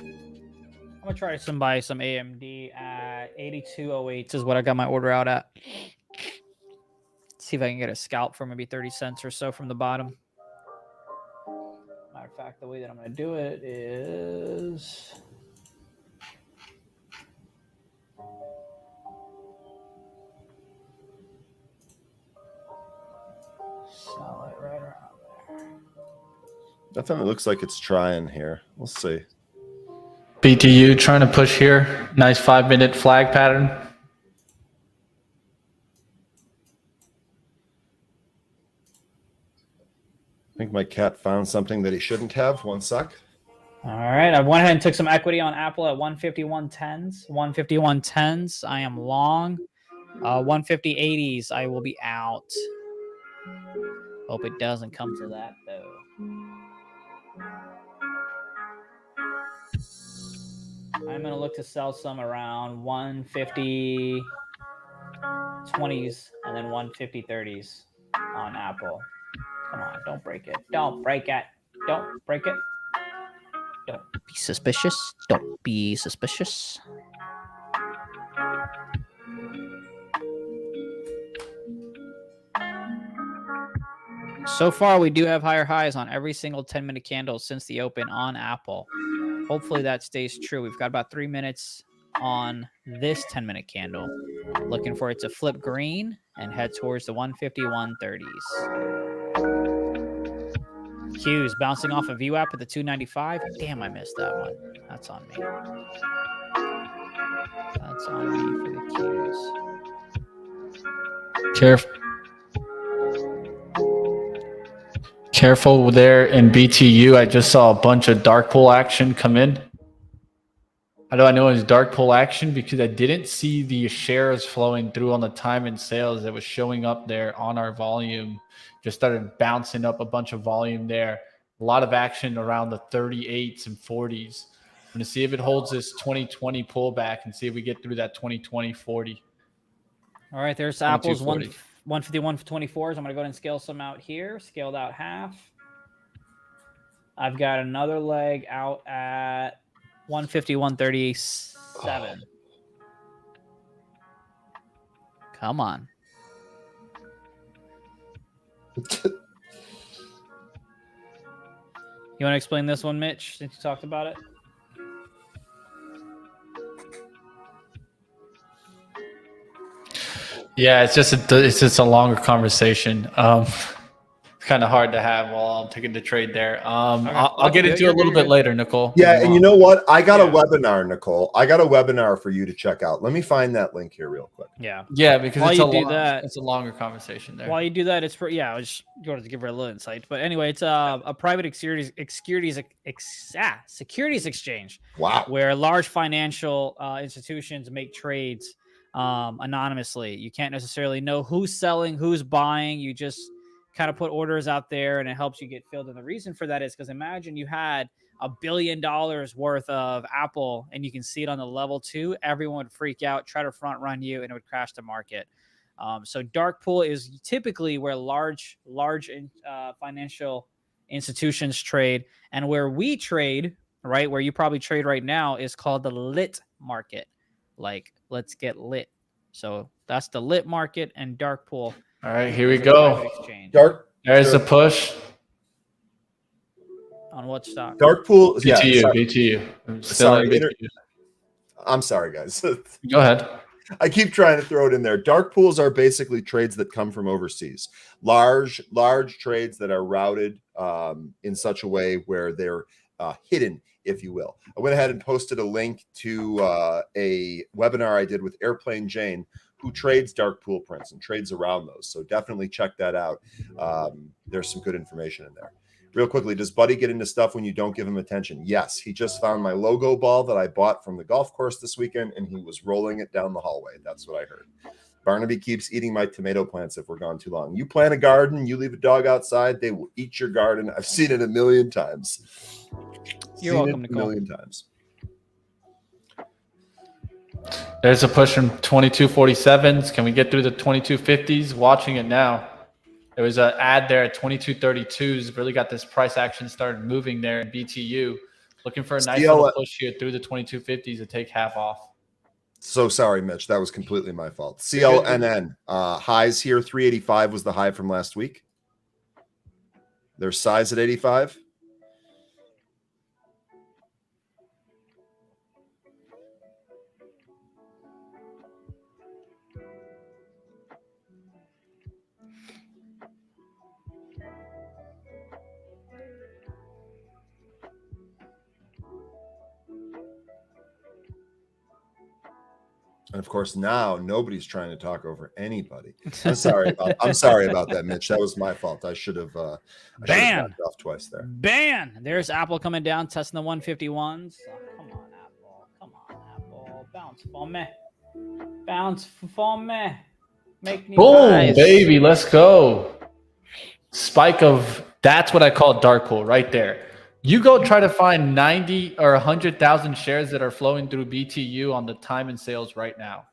S6: I'm gonna try some buy some AMD at 82.08 is what I got my order out at. See if I can get a scalp for maybe 30 cents or so from the bottom. Matter of fact, the way that I'm gonna do it is sell it right around there.
S5: Definitely looks like it's trying here. We'll see.
S1: BTU trying to push here. Nice 5-minute flag pattern.
S5: I think my cat found something that he shouldn't have. One sec.
S6: All right, I went ahead and took some equity on Apple at 151.10s. 151.10s, I am long. 150.80s, I will be out. Hope it doesn't come to that though. I'm going to look to sell some around 150 20s and then 150 30s on Apple. Come on, don't break it. Don't break it. Don't break it. Don't be suspicious. Don't be suspicious. So far, we do have higher highs on every single 10-minute candle since the open on Apple. Hopefully that stays true. We've got about 3 minutes on this 10-minute candle. Looking for it to flip green and head towards the 150-130s. Qs bouncing off a VWAP at the 295. Damn, I missed that one. That's on me. That's on me for the Qs.
S1: Careful there in BTU. I just saw a bunch of dark pool action come in. How do I know it's dark pool action? Because I didn't see the shares flowing through on the time and sales that was showing up there on our volume. Just started bouncing up a bunch of volume there. A lot of action around the 38s and 40s. I'm going to see if it holds this 2020 pullback and see if we get through that 2020 40.
S6: All right, there's Apple's 151 for 24s. I'm going to go ahead and scale some out here. Scaled out half. I've got another leg out at 150, 137. Come on. You want to explain this one, Mitch, since you talked about it?
S1: Yeah, it's just a longer conversation. It's kind of hard to have while I'm taking the trade there. I'll get into it a little bit later, Nicole.
S5: Yeah, and you know what? I got a webinar, Nicole. I got a webinar for you to check out. Let me find that link here real quick.
S6: Yeah,
S1: because it's a longer conversation there.
S6: While you do that, I was going to give her a little insight, but anyway, it's a private securities exchange.
S5: Wow,
S6: where large financial institutions make trades anonymously. You can't necessarily know who's selling, who's buying. You just kind of put orders out there and it helps you get filled. And the reason for that is because imagine you had $1 billion worth of Apple and you can see it on the level 2, everyone would freak out, try to front run you, and it would crash the market. So dark pool is typically where large financial institutions trade, and where we trade, right, where you probably trade right now, is called the lit market. Like, let's get lit. So that's the lit market and dark pool.
S1: All right, here we go. There's a push.
S6: On what stock?
S5: Dark pool.
S1: BTU.
S5: I'm sorry, guys.
S1: Go ahead.
S5: I keep trying to throw it in there. Dark pools are basically trades that come from overseas. Large trades that are routed in such a way where they're hidden, if you will. I went ahead and posted a link to a webinar I did with Airplane Jane, who trades dark pool prints and trades around those. So definitely check that out. There's some good information in there. Real quickly, does Buddy get into stuff when you don't give him attention? Yes, he just found my logo ball that I bought from the golf course this weekend, and he was rolling it down the hallway. That's what I heard. Barnaby keeps eating my tomato plants if we're gone too long. You plant a garden, you leave a dog outside, they will eat your garden. I've seen it a million times.
S6: You're welcome, Nicole.
S5: A million times.
S1: There's a push from 2247s. Can we get through the 2250s? Watching it now. There was an ad there at 2232s. Really got this price action started moving there in BTU. Looking for a nice little push here through the 2250s to take half off.
S5: So sorry, Mitch. That was completely my fault. CLNN highs here. 385 was the high from last week. Their size at 85. And of course, now nobody's trying to talk over anybody. I'm sorry about that, Mitch. That was my fault. I should have backed off twice there.
S6: There's Apple coming down, testing the 151s. Oh, come on, Apple. Come on, Apple. Bounce for me. Bounce for me. Make me
S1: boom,
S6: rise.
S1: Baby. Let's go. Spike of, that's what I call dark pool right there. You go try to find 90 or 100,000 shares that are flowing through BTU on the time and sales right now.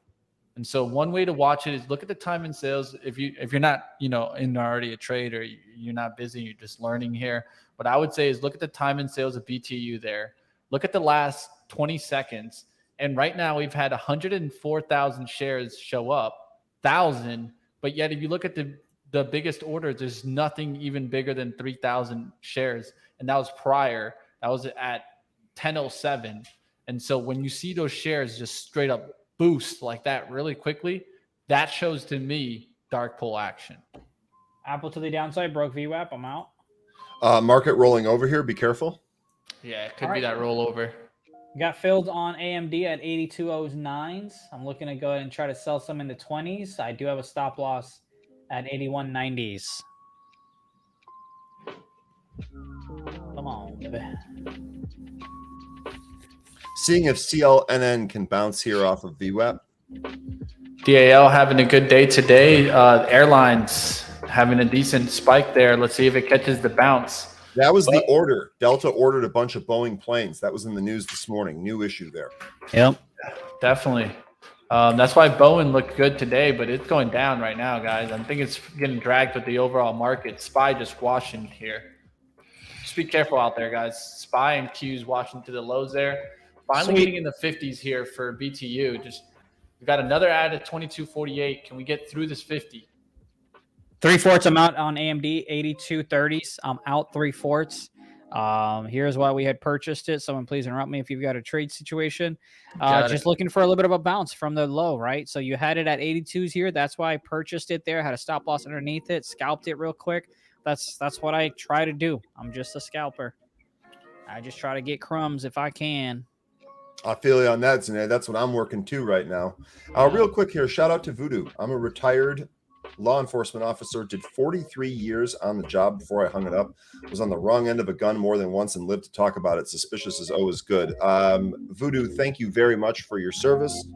S1: And so one way to watch it is look at the time and sales. If you're not, in already a trade, or you're not busy, you're just learning here. What I would say is look at the time and sales of BTU there. Look at the last 20 seconds. And right now we've had 104,000 shares show up, 1,000. But yet if you look at the biggest order, there's nothing even bigger than 3,000 shares. And that was prior. That was at 10:07. And so when you see those shares just straight up boost like that really quickly, that shows to me dark pull action.
S6: Apple to the downside, broke VWAP. I'm out.
S5: Market rolling over here. Be careful.
S1: Yeah, it could
S6: All
S1: be
S6: right.
S1: that rollover.
S6: Got filled on AMD at 82.09s. I'm looking to go ahead and try to sell some in the 20s. I do have a stop loss at 81.90s. Come on, baby.
S5: Seeing if CLNN can bounce here off of VWAP.
S1: DAL having a good day today. Airlines having a decent spike there. Let's see if it catches the bounce.
S5: That was the order. Delta ordered a bunch of Boeing planes. That was in the news this morning. New issue there.
S6: Yep.
S1: Definitely. That's why Boeing looked good today, but it's going down right now, guys. I think it's getting dragged with the overall market. SPY just washing here. Just be careful out there, guys. SPY and Q's washing to the lows there. Finally getting in the 50s here for BTU. We got another ad at 22.48. Can we get through this 50?
S6: 3/4 I'm out on AMD, 82.30s. I'm out 3/4. Here's why we had purchased it. Someone please interrupt me if you've got a trade situation. Just looking for a little bit of a bounce from the low, right? So you had it at 82s here. That's why I purchased it there. Had a stop loss underneath it, scalped it real quick. That's what I try to do. I'm just a scalper. I just try to get crumbs if I can.
S5: I feel you on that, Zunaid. That's what I'm working to right now. Real quick here, shout out to Voodoo. I'm a retired law enforcement officer, did 43 years on the job before I hung it up. Was on the wrong end of a gun more than once and lived to talk about it. Suspicious is always good. Voodoo, thank you very much for your service.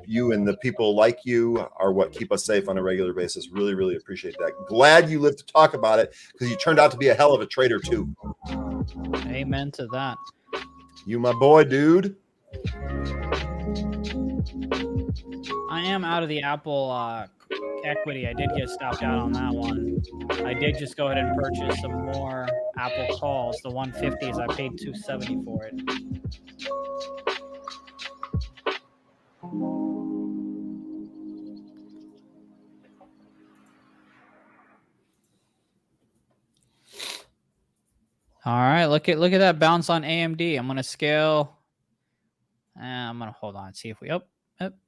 S5: You and the people like you are what keep us safe on a regular basis. Really, really appreciate that. Glad you lived to talk about it because you turned out to be a hell of a trader too.
S6: Amen to that.
S5: You my boy, dude.
S6: I am out of the Apple equity. I did get stopped out on that one. I did just go ahead and purchase some more Apple calls. The 150s, I paid $270 for it. All right, look at that bounce on AMD. I'm gonna scale. I'm gonna hold on, see if we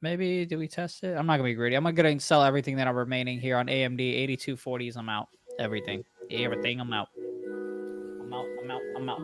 S6: maybe do we test it? I'm not gonna be greedy. I'm gonna sell everything that I'm remaining here on AMD 82.40s. I'm out. Everything. I'm out. I'm out.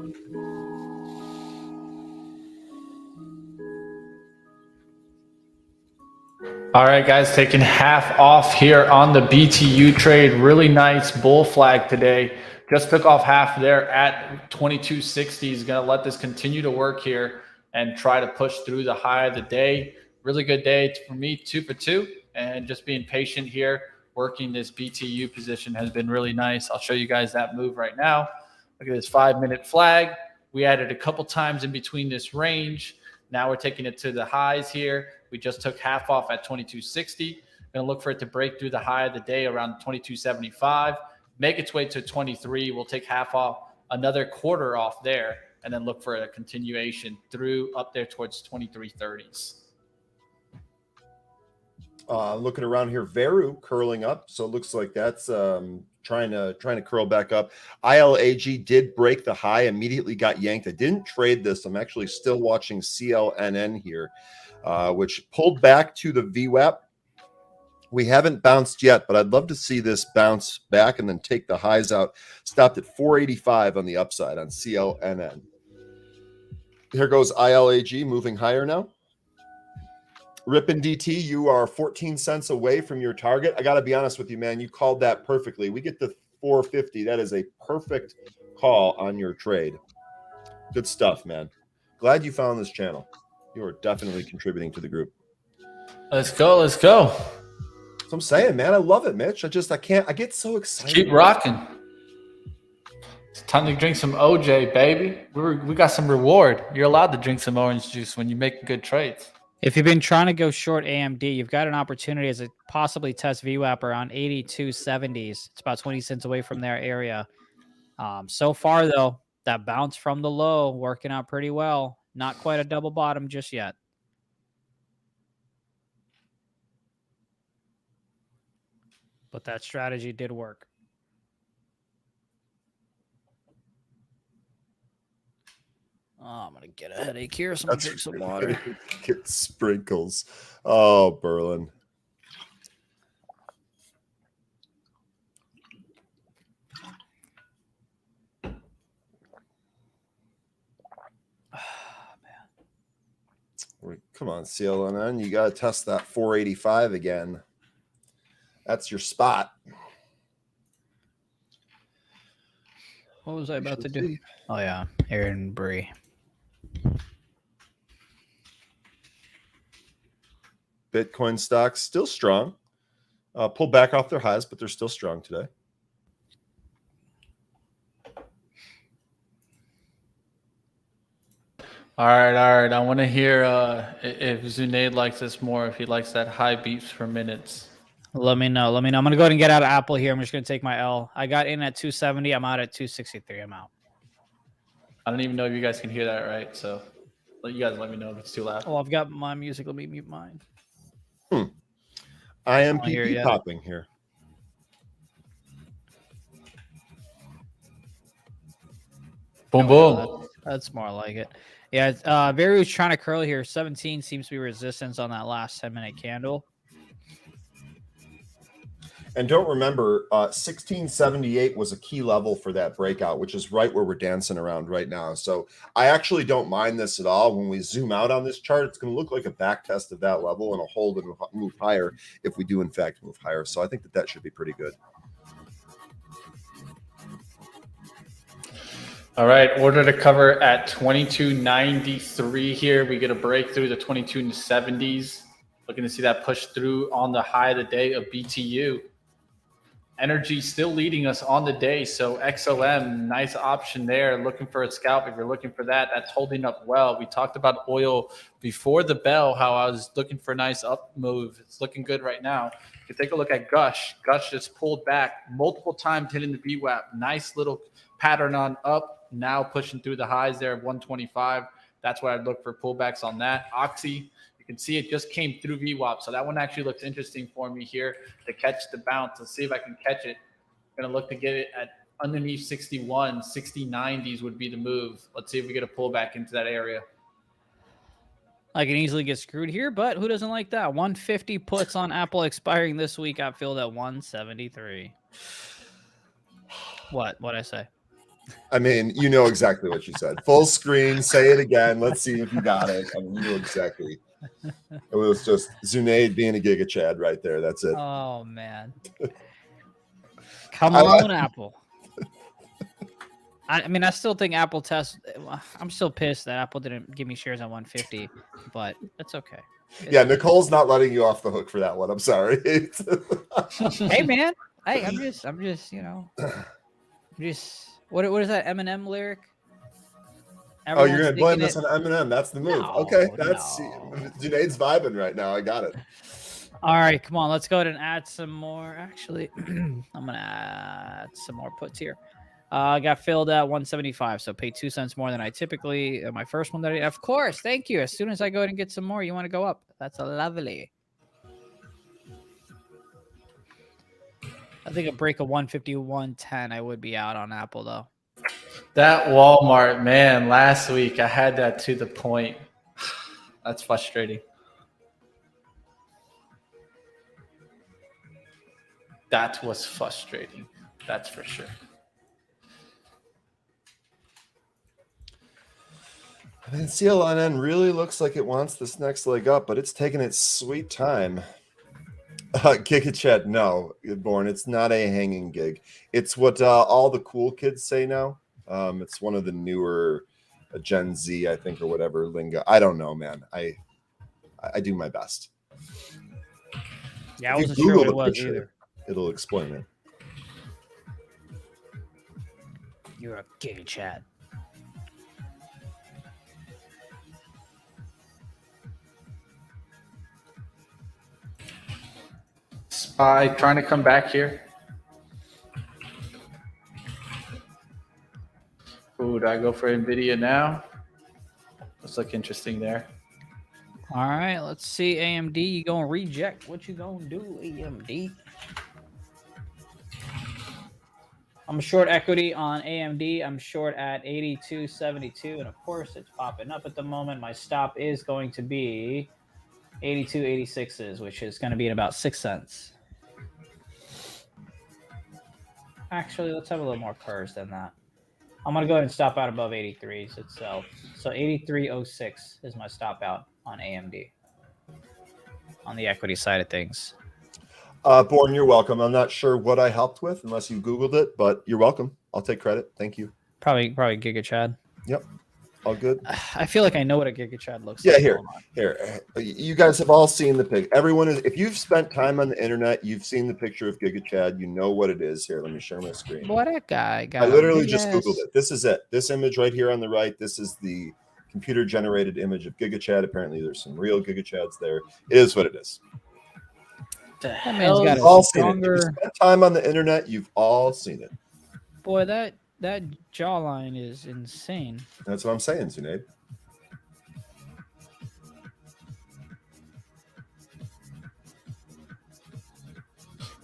S1: All right, guys, taking half off here on the BTU trade. Really nice bull flag today. Just took off half there at 22.60. Is going to let this continue to work here and try to push through the high of the day. Really good day for me, 2 for 2. And just being patient here, working this BTU position has been really nice. I'll show you guys that move right now. Look at this 5-minute flag. We added a couple times in between this range. Now we're taking it to the highs here. We just took half off at 22.60. Going to look for it to break through the high of the day around 22.75. Make its way to 23. We'll take half off, another quarter off there, and then look for a continuation through up there towards 23.30s.
S5: Looking around here, Veru curling up, so it looks like that's trying to curl back up. ILAG did break the high, immediately got yanked. I didn't trade this. I'm actually still watching CLNN here, which pulled back to the VWAP. We haven't bounced yet, but I'd love to see this bounce back and then take the highs out. Stopped at 485 on the upside on CLNN. Here goes ILAG moving higher now. Ripon DT, you are 14 cents away from your target. I got to be honest with you, man. You called that perfectly. We get to 450. That is a perfect call on your trade. Good stuff, man. Glad you found this channel. You are definitely contributing to the group.
S1: Let's go. Let's go.
S5: So I'm saying, man, I love it, Mitch. I get so excited.
S1: Keep rocking. It's time to drink some OJ, baby. We got some reward. You're allowed to drink some orange juice when you make good trades.
S6: If you've been trying to go short AMD, you've got an opportunity as it possibly test VWAP around 82.70s. It's about 20 cents away from their area. So far, though, that bounce from the low working out pretty well. Not quite a double bottom just yet. But that strategy did work. Oh, I'm gonna get a headache here. So I'm gonna drink some water.
S5: Get sprinkles. Oh, Berlin. Come on, CLNN. You got to test that 485 again. That's your spot.
S6: What was I about to do? Oh yeah, Aaron Bree.
S5: Bitcoin stocks still strong. Pulled back off their highs, but they're still strong today.
S1: All right. I want to hear if Zunaid likes this more, if he likes that high beeps per minutes.
S6: Let me know. I'm gonna go ahead and get out of Apple here. I'm just gonna take my L. I got in at 270. I'm out at 263. I'm out.
S1: I don't even know if you guys can hear that, right? So you guys let me know if it's too loud.
S6: Oh, I've got my music. Let me mute mine.
S5: IMPP popping here.
S1: Boom, boom.
S6: That's more like it. Yeah, Very was trying to curl here. 17 seems to be resistance on that last 10-minute candle.
S5: And don't remember, 1678 was a key level for that breakout, which is right where we're dancing around right now. So I actually don't mind this at all. When we zoom out on this chart, it's going to look like a back test of that level and a hold and move higher if we do, in fact, move higher. So I think that should be pretty good.
S1: All right, order to cover at 2293 here. We get a break through the 2270s. Looking to see that push through on the high of the day of BTU. Energy still leading us on the day. So XOM, nice option there. Looking for a scalp. If you're looking for that, that's holding up well. We talked about oil before the bell, how I was looking for a nice up move. It's looking good right now. You can take a look at Gush. Gush just pulled back multiple times, hitting the VWAP. Nice little pattern on up. Now pushing through the highs there of 125. That's why I'd look for pullbacks on that. Oxy, you can see it just came through VWAP. So that one actually looks interesting for me here to catch the bounce. Let's see if I can catch it. I'm going to look to get it at underneath 61. 60-90s would be the move. Let's see if we get a pullback into that area.
S6: I can easily get screwed here, but who doesn't like that? 150 puts on Apple expiring this week. Got filled at 173. What'd I say?
S5: I mean, you know exactly what you said. Full screen, say it again. Let's see if you got it. I mean, you know exactly. It was just Zunaid being a Giga Chad right there. That's it.
S6: Oh, man. Come on, Apple. I mean, I still think Apple test. I'm still pissed that Apple didn't give me shares at 150, but that's okay.
S5: Yeah, Nicole's not letting you off the hook for that one. I'm sorry.
S6: Hey, man. Hey, I'm just, what is that Eminem lyric?
S5: You're going to blame this on Eminem. That's the move.
S6: No,
S5: okay. Zunaid's vibing right now. I got it.
S6: All right, come on. Let's go ahead and add some more. Actually, I'm going to add some more puts here. I got filled at 175, so pay 2 cents more than I typically. My first one of course. Thank you. As soon as I go ahead and get some more, you want to go up. That's lovely. I think a break of 151.10, I would be out on Apple, though.
S1: That Walmart, man, last week I had that to the point. That's frustrating. That was frustrating. That's for sure.
S5: I mean, CLNN really looks like it wants this next leg up, but it's taking its sweet time. Giga Chat, no, Born. It's not a hanging gig. It's what all the cool kids say now. It's one of the newer Gen Z, I think, or whatever lingo. I don't know, man. I do my best.
S6: Yeah, I wasn't sure what it was either.
S5: It'll explain it.
S6: You're a Giga Chat.
S1: SPY trying to come back here. Ooh, do I go for Nvidia now? Let's look interesting there.
S6: All right, let's see. AMD, you gonna reject? What you gonna do, AMD? I'm short equity on AMD. I'm short at 82.72, and of course it's popping up at the moment. My stop is going to be 82.86s, which is going to be in about 6 cents. Actually, let's have a little more curves than that. I'm going to go ahead and stop out above 83s itself. So 83.06 is my stop out on AMD on the equity side of things.
S5: Born, you're welcome. I'm not sure what I helped with unless you Googled it, but you're welcome. I'll take credit. Thank you.
S6: Probably Giga Chad.
S5: Yep. All good.
S6: I feel like I know what a Giga Chad looks
S5: Yeah,
S6: like.
S5: here. You guys have all seen the pic. Everyone is. If you've spent time on the internet, you've seen the picture of Giga Chad. You know what it is. Here, let me share my screen.
S6: What that guy got?
S5: I literally just Googled it. This is it. This image right here on the right. This is the computer-generated image of Giga Chad. Apparently, there's some real Giga Chads there. It is what it is.
S6: That man's got
S5: You've all
S6: a
S5: seen it. If
S6: stronger.
S5: you spent time on the internet, you've all seen it.
S6: Boy, that jawline is insane.
S5: That's what I'm saying, Zunaid.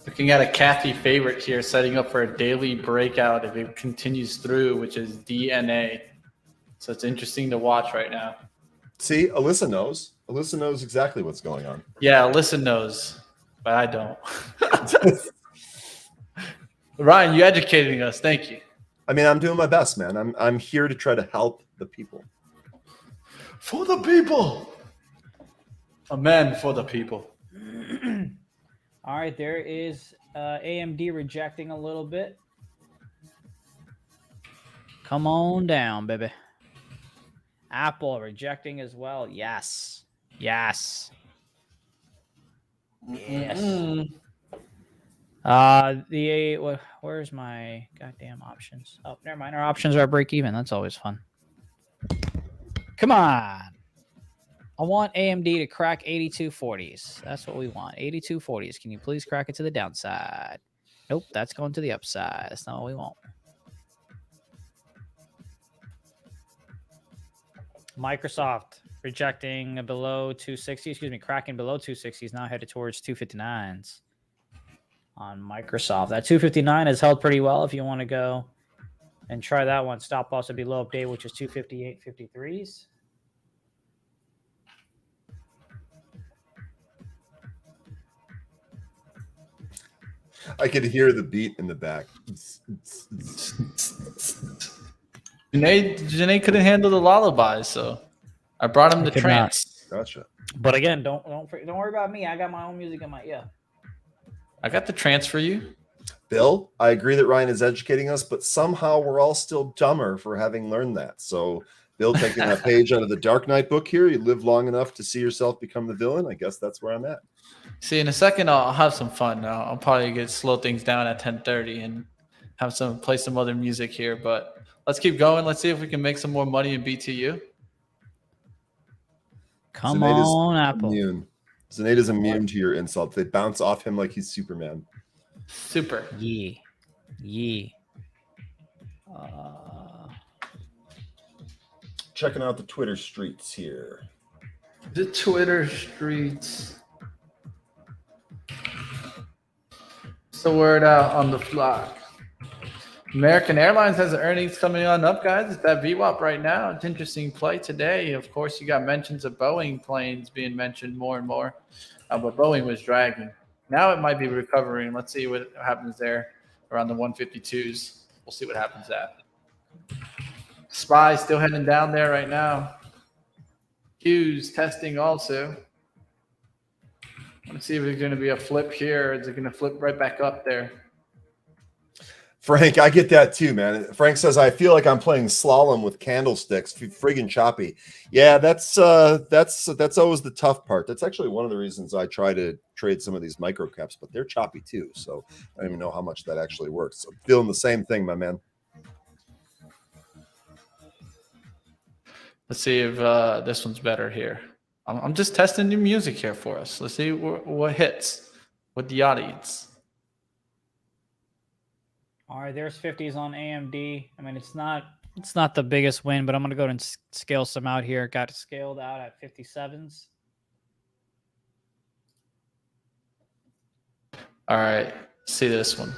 S1: Looking at a Kathy favorite here, setting up for a daily breakout if it continues through, which is DNA. So it's interesting to watch right now.
S5: See, Alyssa knows. Alyssa knows exactly what's going on.
S1: Yeah, Alyssa knows, but I don't. Ryan, you educating us. Thank you.
S5: I mean, I'm doing my best, man. I'm here to try to help the people.
S1: For the people. Amen for the people.
S6: All right, there is AMD rejecting a little bit. Come on down, baby. Apple rejecting as well. Yes. Yes. Yes. Where's my goddamn options? Oh, never mind. Our options are break even. That's always fun. Come on. I want AMD to crack 8240s. That's what we want. 8240s. Can you please crack it to the downside? Nope, that's going to the upside. That's not what we want. Microsoft rejecting below 260. Excuse me, cracking below 260s. Now headed towards 259s on Microsoft. That 259 is held pretty well if you want to go and try that one. Stop loss would be low update, which is 258.53s.
S5: I could hear the beat in the back.
S1: Janae couldn't handle the lullabies, so I brought him the
S6: could
S1: trance.
S5: Gotcha.
S6: But again, don't worry about me. I got my own music in my ear.
S1: I got the trance for you.
S5: Bill, I agree that Ryan is educating us, but somehow we're all still dumber for having learned that. So, Bill, taking a page out of the Dark Knight book here, you live long enough to see yourself become the villain. I guess that's where I'm at.
S1: See, in a second, I'll have some fun. I'll probably slow things down at 10:30 and play some other music here. But let's keep going. Let's see if we can make some more money in BTU.
S6: Come on, Apple.
S5: Immune. Zunaid is immune to your insults. They bounce off him like he's Superman.
S1: Super.
S6: Yeah.
S5: Checking out the Twitter streets here.
S1: The Twitter streets. What's the word out on the flock? American Airlines has earnings coming on up, guys. It's that VWAP right now. It's interesting play today. Of course, you got mentions of Boeing planes being mentioned more and more, but Boeing was dragging. Now it might be recovering. Let's see what happens there around the 152s. We'll see what happens at. SPY still heading down there right now. Q's testing also. Let's see if there's going to be a flip here. Is it going to flip right back up there?
S5: Frank, I get that too, man. Frank says, I feel like I'm playing slalom with candlesticks. Friggin' choppy. Yeah, that's always the tough part. That's actually one of the reasons I try to trade some of these micro caps, but they're choppy too. So I don't even know how much that actually works. So I'm feeling the same thing, my man.
S1: Let's see if this one's better here. I'm just testing new music here for us. Let's see what hits with the audience.
S6: All right, there's 50s on AMD. I mean, it's not the biggest win, but I'm going to go and scale some out here. Got scaled out at 57s.
S1: All right, see this one.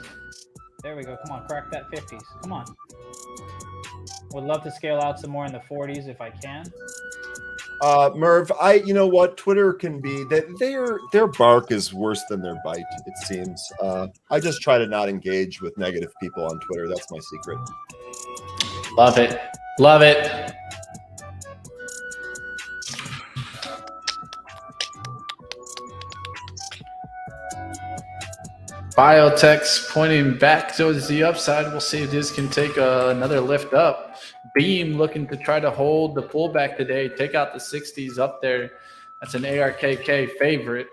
S6: There we go. Come on, crack that 50s. Come on. Would love to scale out some more in the 40s if I can.
S5: Merv, you know what? Twitter can be that their bark is worse than their bite, it seems. I just try to not engage with negative people on Twitter. That's my secret.
S1: Love it. Love it. Biotech's pointing back towards the upside. We'll see if this can take another lift up. Beam looking to try to hold the pullback today. Take out the 60s up there. That's an ARKK favorite.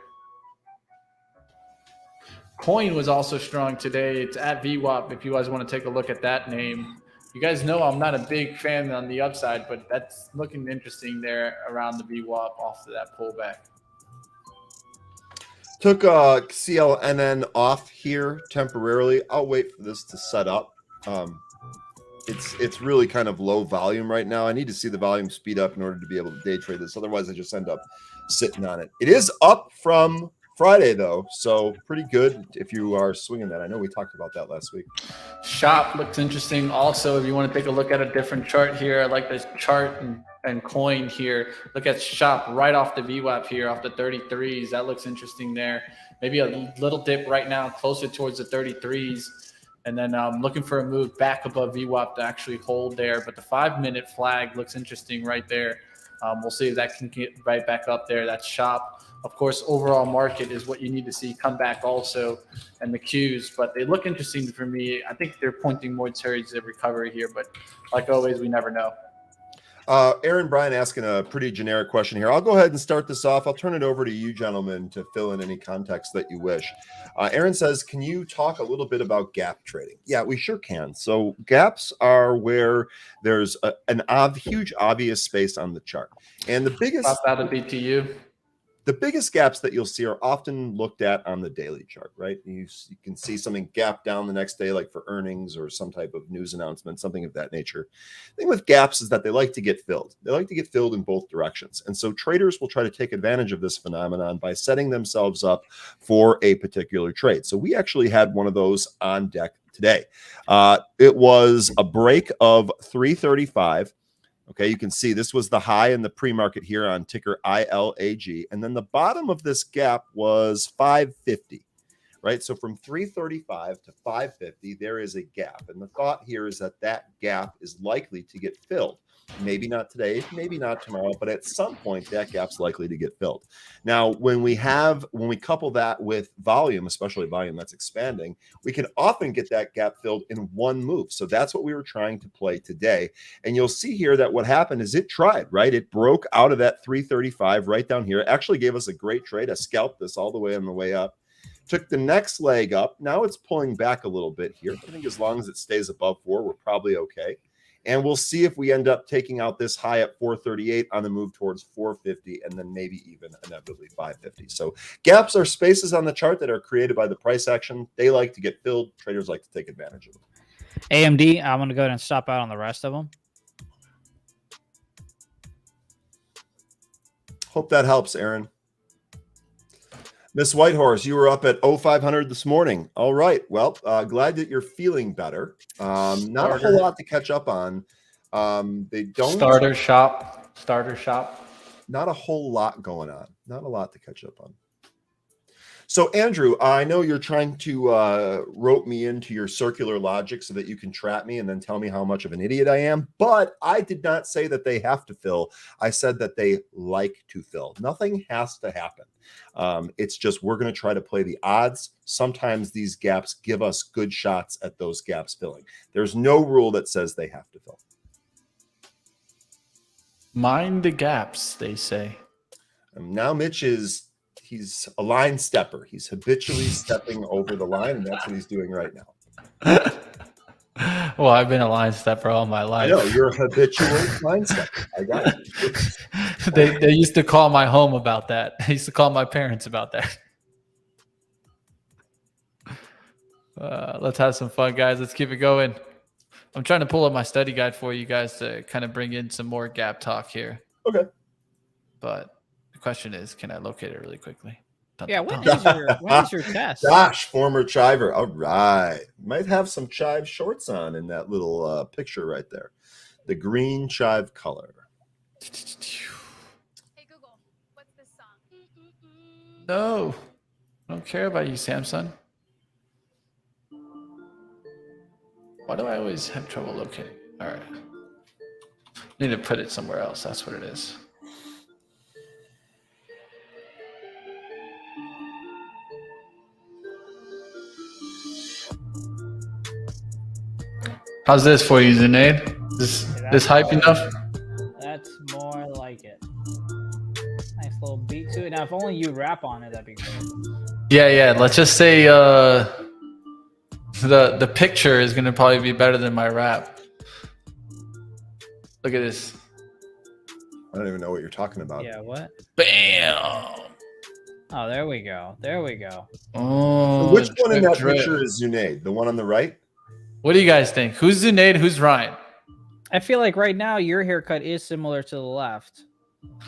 S1: Coin was also strong today. It's at VWAP if you guys want to take a look at that name. You guys know I'm not a big fan on the upside, but that's looking interesting there around the VWAP off of that pullback.
S5: Took CLNN off here temporarily. I'll wait for this to set up. It's really kind of low volume right now. I need to see the volume speed up in order to be able to day trade this. Otherwise, I just end up sitting on it. It is up from Friday, though, so pretty good if you are swinging that. I know we talked about that last week.
S1: Shop looks interesting also. If you want to take a look at a different chart here, I like this chart and coin here. Look at Shop right off the VWAP here, off the 33s. That looks interesting there. Maybe a little dip right now, closer towards the 33s. And then looking for a move back above VWAP to actually hold there. But the 5-minute flag looks interesting right there. We'll see if that can get right back up there. That's Shop. Of course, overall market is what you need to see come back also, and the Qs. But they look interesting for me. I think they're pointing more towards the recovery here. But like always, we never know.
S5: Aaron Bryan asking a pretty generic question here. I'll go ahead and start this off. I'll turn it over to you gentlemen to fill in any context that you wish. Aaron says, can you talk a little bit about gap trading? Yeah, we sure can. So gaps are where there's a huge obvious space on the chart. And the biggest
S1: out of BTU.
S5: The biggest gaps that you'll see are often looked at on the daily chart, right? You can see something gap down the next day, like for earnings or some type of news announcement, something of that nature. The thing with gaps is that they like to get filled. They like to get filled in both directions. And so traders will try to take advantage of this phenomenon by setting themselves up for a particular trade. So we actually had one of those on deck today. It was a break of 335. Okay, you can see this was the high in the pre-market here on ticker ILAG. And then the bottom of this gap was 550, right? So from 335 to 550, there is a gap. And the thought here is that that gap is likely to get filled. Maybe not today, maybe not tomorrow, but at some point that gap's likely to get filled. Now, when we couple that with volume, especially volume that's expanding, we can often get that gap filled in one move. So that's what we were trying to play today. And you'll see here that what happened is it tried, right? It broke out of that 335 right down here. It actually gave us a great trade. I scalped this all the way on the way up. Took the next leg up. Now it's pulling back a little bit here. I think as long as it stays above 4, we're probably okay. And we'll see if we end up taking out this high at 438 on the move towards 450 and then maybe even inevitably 550. So gaps are spaces on the chart that are created by the price action. They like to get filled. Traders like to take advantage of them.
S6: AMD, I'm going to go ahead and stop out on the rest of them.
S5: Hope that helps, Aaron. Miss Whitehorse, you were up at 0500 this morning. All right. Well, glad that you're feeling better. Not a whole lot to catch up on. They don't
S1: Starter shop.
S5: Not a whole lot going on. Not a lot to catch up on. So, Andrew, I know you're trying to rope me into your circular logic so that you can trap me and then tell me how much of an idiot I am. But I did not say that they have to fill. I said that they like to fill. Nothing has to happen. It's just we're going to try to play the odds. Sometimes these gaps give us good shots at those gaps filling. There's no rule that says they have to fill.
S1: Mind the gaps, they say.
S5: Now Mitch he's a line stepper. He's habitually stepping over the line, and that's what he's doing right now.
S1: Well, I've been a line stepper all my life.
S5: I know, you're a habitual line stepper. I got it.
S1: They used to call my home about that. They used to call my parents about that. Let's have some fun, guys. Let's keep it going. I'm trying to pull up my study guide for you guys to kind of bring in some more gap talk here.
S5: Okay.
S1: But the question is, can I locate it really quickly?
S6: Yeah, when is your test?
S5: Gosh, former chiver. All right. Might have some chive shorts on in that little picture right there. The green chive color.
S7: Hey Google, what's this song?
S1: No, I don't care about you, Samsung. Why do I always have trouble locating? All right. Need to put it somewhere else. That's what it is. How's this for you, Zunaid? This hype enough?
S6: That's more like it. Nice little beat to it. Now, if only you rap on it, that'd be great.
S1: Yeah. Let's just say the picture is gonna probably be better than my rap. Look at this.
S5: I don't even know what you're talking about.
S6: Yeah, what?
S1: Bam.
S6: Oh, there we go. There we go.
S1: Oh,
S5: Which one in that
S1: drip.
S5: picture is Zunaid? The one on the right?
S1: What do you guys think? Who's Zunaid? Who's Ryan?
S6: I feel like right now your haircut is similar to the left.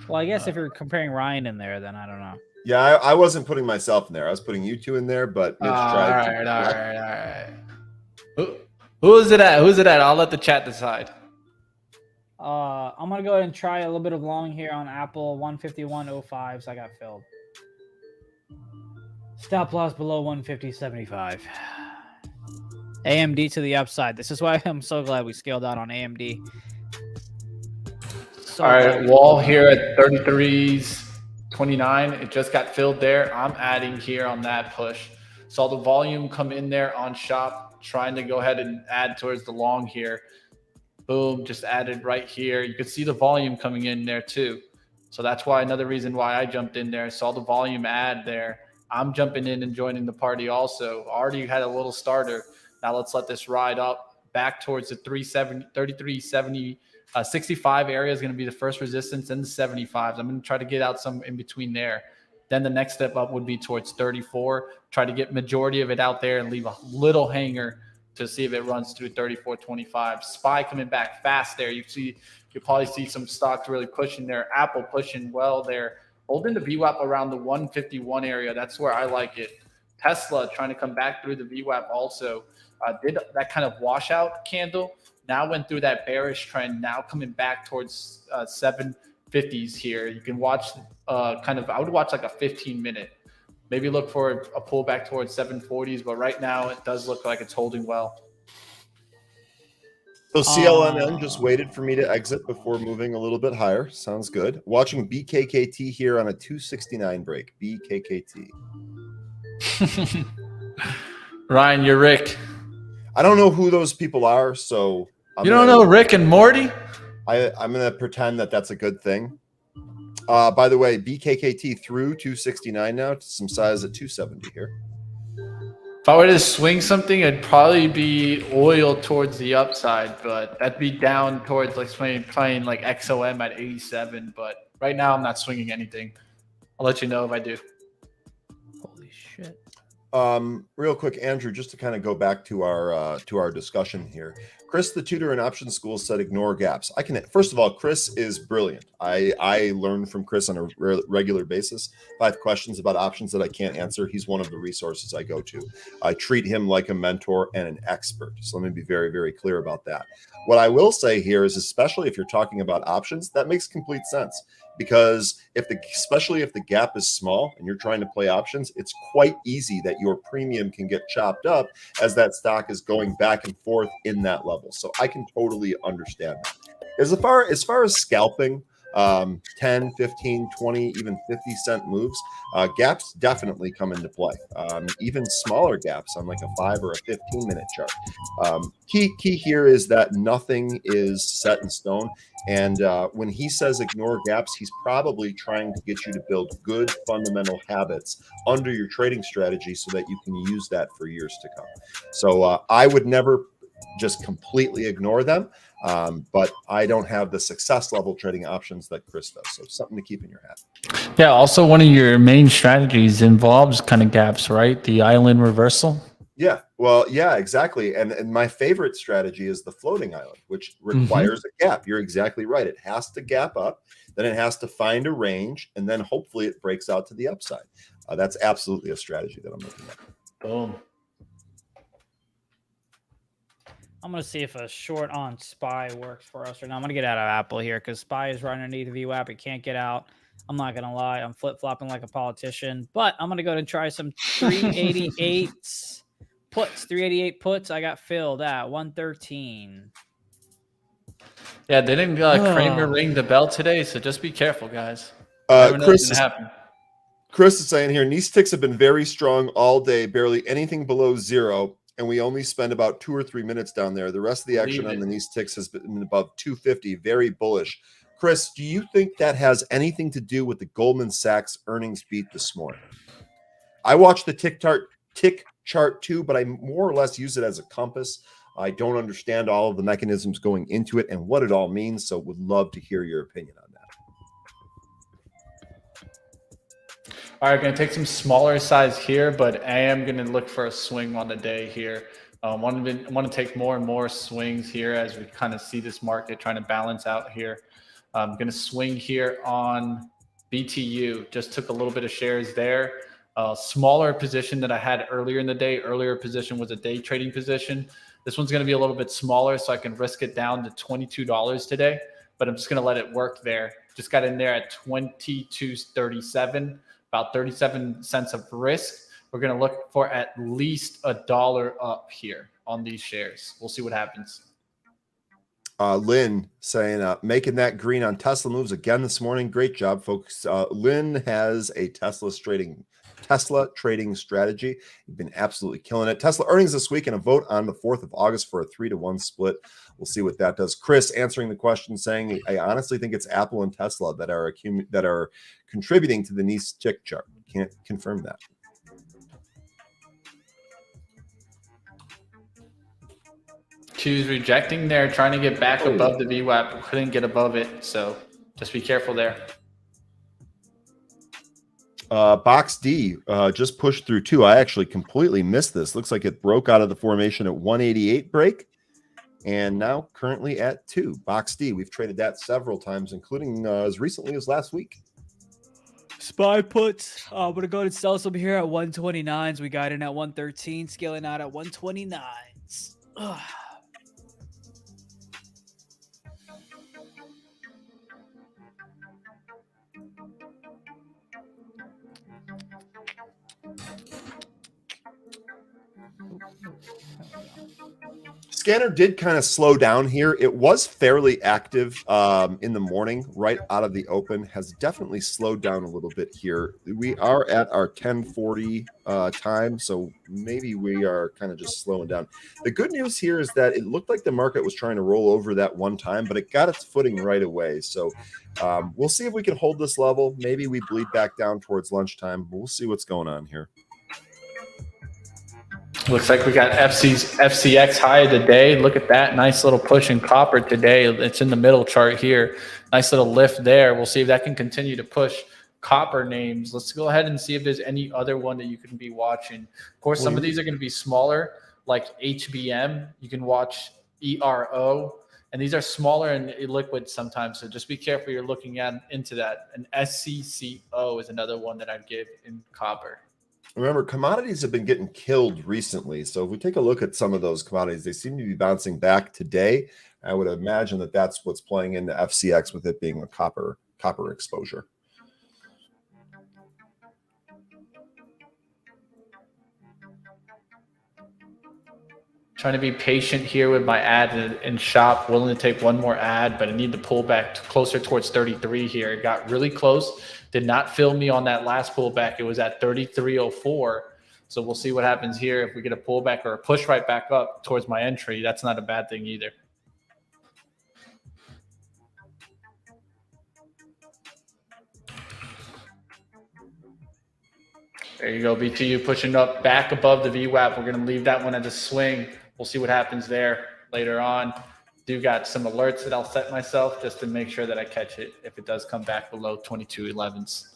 S6: Well, I guess if you're comparing Ryan in there, then I don't know.
S5: Yeah, I wasn't putting myself in there. I was putting you two in there, but Mitch tried.
S1: All right. Who is it at? Who's it at? I'll let the chat decide.
S6: I'm gonna go ahead and try a little bit of long here on Apple 151.05. So I got filled. Stop loss below 150.75. AMD to the upside. This is why I'm so glad we scaled out on AMD. So
S1: All right, wall here at 33.29. It just got filled there. I'm adding here on that push. Saw the volume come in there on shop, trying to go ahead and add towards the long here. Boom, just added right here. You can see the volume coming in there too. So that's why another reason why I jumped in there. Saw the volume add there. I'm jumping in and joining the party also. Already had a little starter. Now let's let this ride up back towards the 33.70, 65 area is going to be the first resistance, and the 75s. I'm going to try to get out some in between there. Then the next step up would be towards 34. Try to get majority of it out there and leave a little hanger to see if it runs through 34.25. SPY coming back fast there. You'll probably see some stocks really pushing there. Apple pushing well there. Holding the VWAP around the 151 area. That's where I like it. Tesla trying to come back through the VWAP also. Did that kind of washout candle. Now went through that bearish trend. Now coming back towards 750s here. You can watch I would watch like a 15-minute. Maybe look for a pullback towards 740s. But right now it does look like it's holding well.
S5: So CLNN just waited for me to exit before moving a little bit higher. Sounds good. Watching BKKT here on a 269 break. BKKT.
S1: Ryan, you're Rick.
S5: I don't know who those people are, so
S1: You don't know Rick and Morty?
S5: I'm going to pretend that that's a good thing. By the way, BKKT through 269 now to some size at 270 here.
S1: If I were to swing something, it'd probably be oil towards the upside, but that'd be down towards like playing like XOM at 87. But right now, I'm not swinging anything. I'll let you know if I do.
S6: Holy shit.
S5: Real quick, Andrew, just to kind of go back to our discussion here. Chris, the tutor in option school, said ignore gaps. First of all, Chris is brilliant. I learn from Chris on a regular basis. If I have questions about options that I can't answer, he's one of the resources I go to. I treat him like a mentor and an expert. So let me be very, very clear about that. What I will say here is, especially if you're talking about options, that makes complete sense. Because especially if the gap is small and you're trying to play options, it's quite easy that your premium can get chopped up as that stock is going back and forth in that level. So I can totally understand that. As far as scalping, 10, 15, 20, even 50-cent moves, gaps definitely come into play. Even smaller gaps on like a 5 or a 15-minute chart. Key here is that nothing is set in stone. And when he says ignore gaps, he's probably trying to get you to build good fundamental habits under your trading strategy so that you can use that for years to come. So I would never just completely ignore them. But I don't have the success level trading options that Chris does. So something to keep in your hat.
S1: Yeah. Also, one of your main strategies involves kind of gaps, right? The island reversal.
S5: Yeah, well, yeah, exactly. And my favorite strategy is the floating island, which requires a gap. You're exactly right. It has to gap up, then it has to find a range, and then hopefully it breaks out to the upside. That's absolutely a strategy that I'm looking at.
S1: Boom.
S6: I'm going to see if a short on SPY works for us. Or now I'm going to get out of Apple here because SPY is right underneath the VWAP. It can't get out. I'm not going to lie. I'm flip-flopping like a politician. But I'm going to go and try some 388 puts. 388 puts. I got filled at 113.
S1: Yeah, they didn't Kramer ring the bell today, so just be careful, guys.
S5: Chris is saying here, niche ticks have been very strong all day, barely anything below zero, and we only spend about 2 or 3 minutes down there. The rest of the action on the niche ticks has been above 250, very bullish. Chris, do you think that has anything to do with the Goldman Sachs earnings beat this morning? I watched the tick chart too, but I more or less use it as a compass. I don't understand all of the mechanisms going into it and what it all means, so would love to hear your opinion on that.
S1: All right, going to take some smaller size here, but I am going to look for a swing on the day here. Want to take more and more swings here as we kind of see this market trying to balance out here. I'm going to swing here on BTU. Just took a little bit of shares there. Smaller position that I had earlier in the day. Earlier position was a day trading position. This one's going to be a little bit smaller, so I can risk it down to $22 today, but I'm just going to let it work there. Just got in there at $22.37, about 37 cents of risk. We're going to look for at least $1 up here on these shares. We'll see what happens.
S5: Lynn saying, making that green on Tesla moves again this morning. Great job, folks. Lynn has a Tesla trading strategy. You've been absolutely killing it. Tesla earnings this week and a vote on the 4th of August for a 3-to-1 split. We'll see what that does. Chris answering the question saying, I honestly think it's Apple and Tesla that are contributing to the niche tick chart. Can't confirm that.
S1: Q's rejecting there, trying to get back above the VWAP. Couldn't get above it, so just be careful there.
S5: Box D just pushed through too. I actually completely missed this. Looks like it broke out of the formation at 188 break and now currently at 2. Box D, we've traded that several times, including as recently as last week.
S6: SPY puts. We're going to go and sell some here at 129s. We got in at 113, scaling out at 129s.
S5: Scanner did kind of slow down here. It was fairly active in the morning, right out of the open. Has definitely slowed down a little bit here. We are at our 10:40 time, so maybe we are kind of just slowing down. The good news here is that it looked like the market was trying to roll over that one time, but it got its footing right away. So we'll see if we can hold this level. Maybe we bleed back down towards lunchtime, but we'll see what's going on here.
S1: Looks like we got FCX high of the day. Look at that. Nice little push in copper today. It's in the middle chart here. Nice little lift there. We'll see if that can continue to push copper names. Let's go ahead and see if there's any other one that you can be watching. Of course, some of these are going to be smaller, like HBM. You can watch ERO. And these are smaller and illiquid sometimes. So just be careful you're looking into that. And SCCO is another one that I'd give in copper.
S5: Remember, commodities have been getting killed recently. So if we take a look at some of those commodities, they seem to be bouncing back today. I would imagine that that's what's playing into FCX with it being a copper exposure.
S1: Trying to be patient here with my ad in shop. Willing to take one more ad, but I need to pull back closer towards 33 here. It got really close. Did not fill me on that last pullback. It was at 33.04. So we'll see what happens here. If we get a pullback or a push right back up towards my entry, that's not a bad thing either. There you go, BTU pushing up back above the VWAP. We're going to leave that one as a swing. We'll see what happens there later on. Do got some alerts that I'll set myself just to make sure that I catch it if it does come back below 22.11s.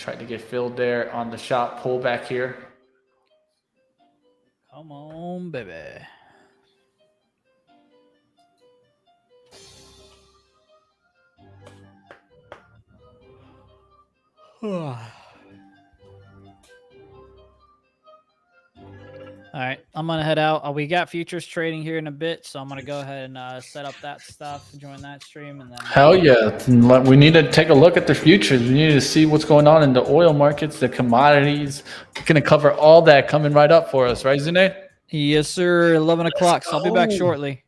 S1: Tried to get filled there on the shop pullback here.
S6: Come on, baby. All right, I'm gonna head out. We got futures trading here in a bit, so I'm gonna go ahead and set up that stuff, join that stream, and then
S1: Hell yeah. We need to take a look at the futures. We need to see what's going on in the oil markets, the commodities. We're going to cover all that coming right up for us, right, Zunaid?
S6: Yes, sir. 11 o'clock. So I'll be back shortly.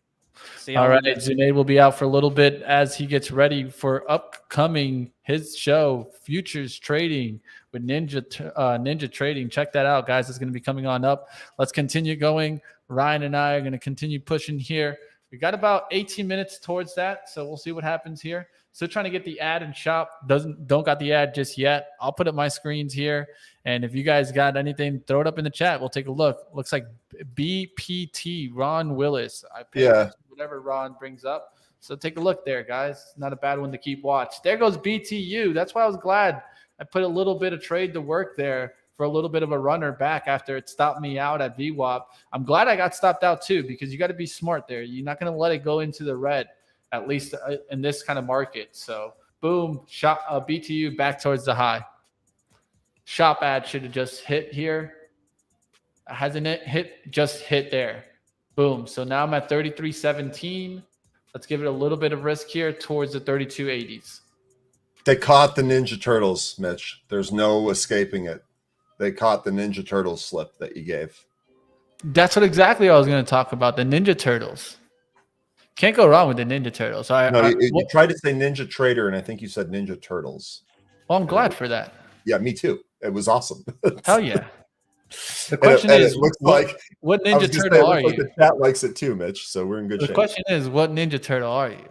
S6: See y'all
S1: All
S6: in a
S1: right.
S6: bit.
S1: Zunaid will be out for a little bit as he gets ready for upcoming his show, Futures Trading with Ninja Trading. Check that out, guys. It's going to be coming on up. Let's continue going. Ryan and I are going to continue pushing here. We got about 18 minutes towards that, so we'll see what happens here. Still trying to get the ad in shop. Don't got the ad just yet. I'll put up my screens here, and if you guys got anything, throw it up in the chat. We'll take a look. Looks like BPT Ron Willis. I pay whatever Ron brings up. So take a look there, guys. Not a bad one to keep watch. There goes BTU. That's why I was glad I put a little bit of trade to work there for a little bit of a runner back after it stopped me out at VWAP. I'm glad I got stopped out too, because you got to be smart there. You're not going to let it go into the red, at least in this kind of market. So boom, shop BTU back towards the high. Shop ad should have just hit here. Hasn't it hit? Just hit there. Boom. So now I'm at 33.17. Let's give it a little bit of risk here towards the 32.80s.
S5: They caught the Ninja Turtles, Mitch. There's no escaping it. They caught the Ninja Turtles slip that you gave.
S1: That's what exactly I was going to talk about, the Ninja Turtles. Can't go wrong with the Ninja Turtles.
S5: You tried to say Ninja Trader, and I think you said Ninja Turtles.
S1: Well, I'm glad for that.
S5: Yeah, me too. It was awesome.
S1: Hell yeah. The question is,
S5: it looks like
S1: what Ninja Turtle are you?
S5: The chat likes it too, Mitch, so we're in good shape.
S1: The question is, what Ninja Turtle are you?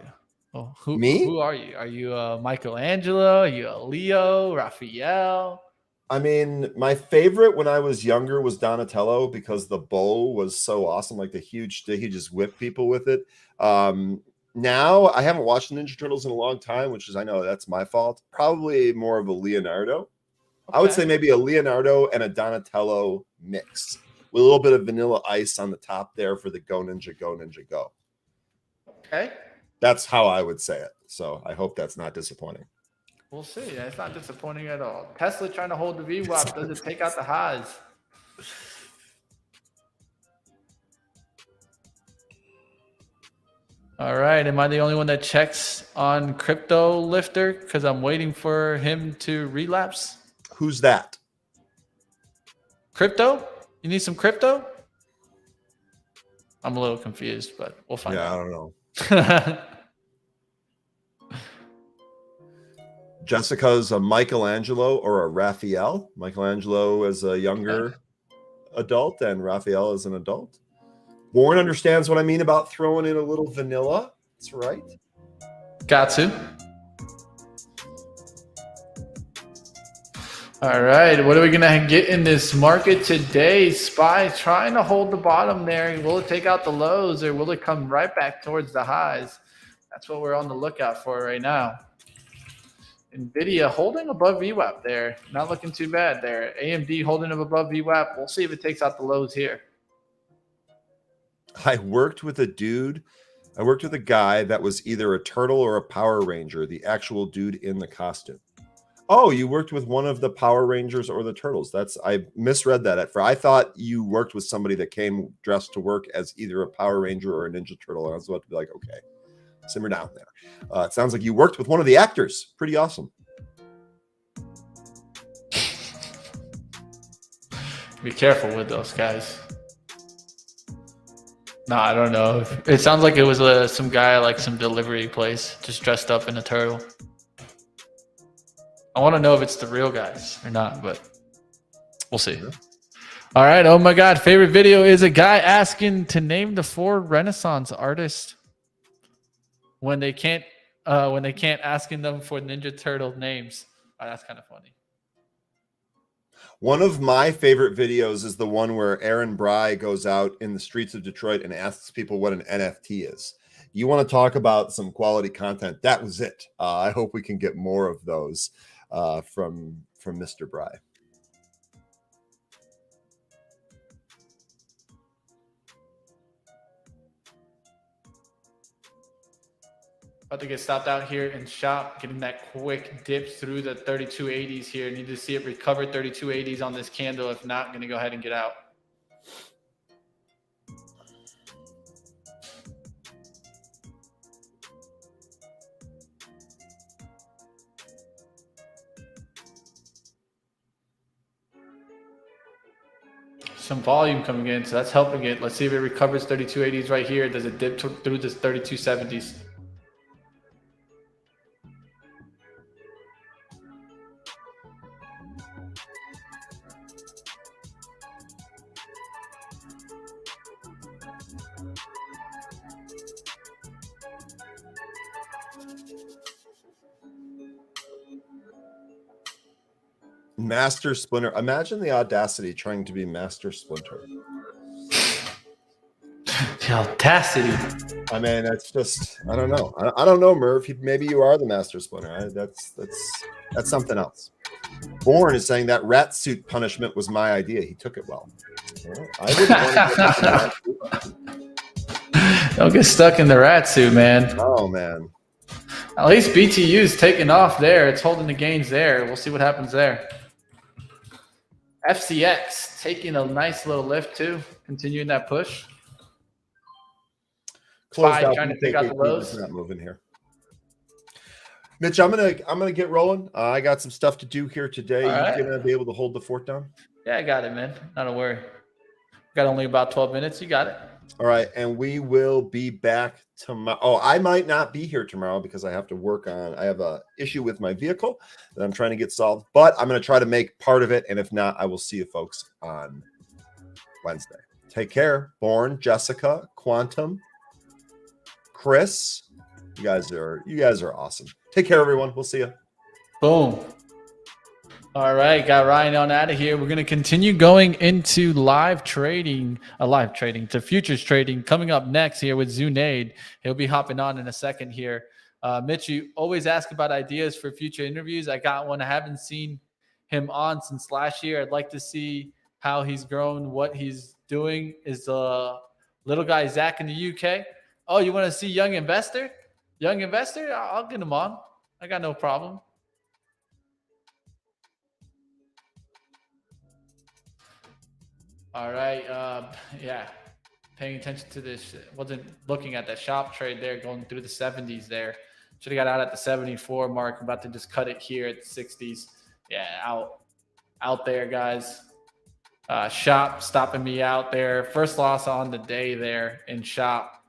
S1: Oh,
S5: Me?
S1: Who are you? Are you Michelangelo? Are you a Leo? Raphael?
S5: I mean, my favorite when I was younger was Donatello because the bow was so awesome, like the huge stick. He just whipped people with it. Now I haven't watched Ninja Turtles in a long time, which is, I know that's my fault. Probably more of a Leonardo. Okay. I would say maybe a Leonardo and a Donatello mix with a little bit of Vanilla Ice on the top there for the Go Ninja, Go Ninja, Go.
S1: Okay.
S5: That's how I would say it. So I hope that's not disappointing.
S1: We'll see. It's not disappointing at all. Tesla trying to hold the VWAP. Does it take out the highs? All right. Am I the only one that checks on Crypto Lifter because I'm waiting for him to relapse?
S5: Who's that?
S1: Crypto? You need some crypto? I'm a little confused, but we'll find out.
S5: I don't know. Jessica's a Michelangelo or a Raphael. Michelangelo is a younger adult and Raphael is an adult. Warren understands what I mean about throwing in a little vanilla. That's right.
S1: Got to. All right. What are we going to get in this market today? SPY trying to hold the bottom there. Will it take out the lows or will it come right back towards the highs? That's what we're on the lookout for right now. Nvidia holding above VWAP there. Not looking too bad there. AMD holding above VWAP. We'll see if it takes out the lows here.
S5: I worked with a guy that was either a turtle or a Power Ranger, the actual dude in the costume. Oh, you worked with one of the Power Rangers or the Turtles. I misread that at first. I thought you worked with somebody that came dressed to work as either a Power Ranger or a Ninja Turtle. And I was about to be like, okay, simmer down there. It sounds like you worked with one of the actors. Pretty awesome.
S1: Be careful with those guys. No, I don't know. It sounds like it was some guy like some delivery place just dressed up in a turtle. I want to know if it's the real guys or not, but we'll see. Yeah. All right. Oh my God. Favorite video is a guy asking to name the 4 Renaissance artists when they can't asking them for Ninja Turtle names. Oh, that's kind of funny.
S5: One of my favorite videos is the one where Aaron Bry goes out in the streets of Detroit and asks people what an NFT is. You want to talk about some quality content? That was it. I hope we can get more of those from from Mr. Bry.
S1: About to get stopped out here in shop, getting that quick dip through the 3280s here. Need to see it recover 3280s on this candle. If not, I'm going to go ahead and get out. Some volume coming in, so that's helping it. Let's see if it recovers 3280s right here. Does it dip through this 3270s?
S5: Master Splinter. Imagine the audacity trying to be Master Splinter.
S1: The audacity.
S5: I mean, that's just, I don't know. I don't know, Merv. Maybe you are the Master Splinter. That's something else. Born is saying that rat suit punishment was my idea. He took it well. I wouldn't want to
S1: Don't get stuck in the rat suit, man.
S5: Oh, man.
S1: At least BTU's taking off there. It's holding the gains there. We'll see what happens there. FCX taking a nice little lift too, continuing that push.
S5: Closed out.
S1: Trying to pick out the lows.
S5: Not moving here. Mitch, I'm gonna get rolling. I got some stuff to do here today.
S1: All
S5: You gonna be able to hold the fort down?
S1: Yeah, I got it, man. Not a worry. Got only about 12 minutes. You got it.
S5: All right, and we will be back tomorrow. Oh, I might not be here tomorrow because I have to work on. I have a issue with my vehicle that I'm trying to get solved, but I'm going to try to make part of it. And if not, I will see you folks on Wednesday. Take care, Born, Jessica, Quantum, Chris. You guys are awesome. Take care, everyone. We'll see you.
S1: Boom. All right, got Ryan on out of here. We're going to continue going into to futures trading coming up next here with Zunaid. He'll be hopping on in a second here. Mitch, you always ask about ideas for future interviews. I got one. I haven't seen him on since last year. I'd like to see how he's grown, what he's doing. Is the little guy Zach in the UK? Oh, you want to see Young Investor? Young Investor? I'll get him on. I got no problem. All right. Yeah. Paying attention to this. Wasn't looking at that shop trade there, going through the 70s there. Should have got out at the 74 mark. I'm about to just cut it here at the 60s. Yeah, out there, guys. Shop stopping me out there. First loss on the day there in shop.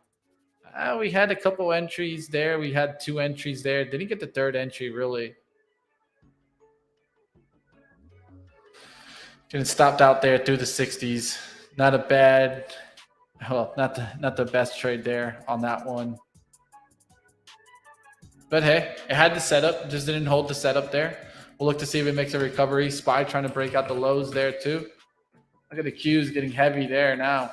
S1: We had a couple entries there. We had 2 entries there. Didn't get the third entry, really. Getting stopped out there through the 60s. Not a bad, well, not the best trade there on that one. But hey, it had the setup, just didn't hold the setup there. We'll look to see if it makes a recovery. SPY trying to break out the lows there too. Look at the Qs getting heavy there now.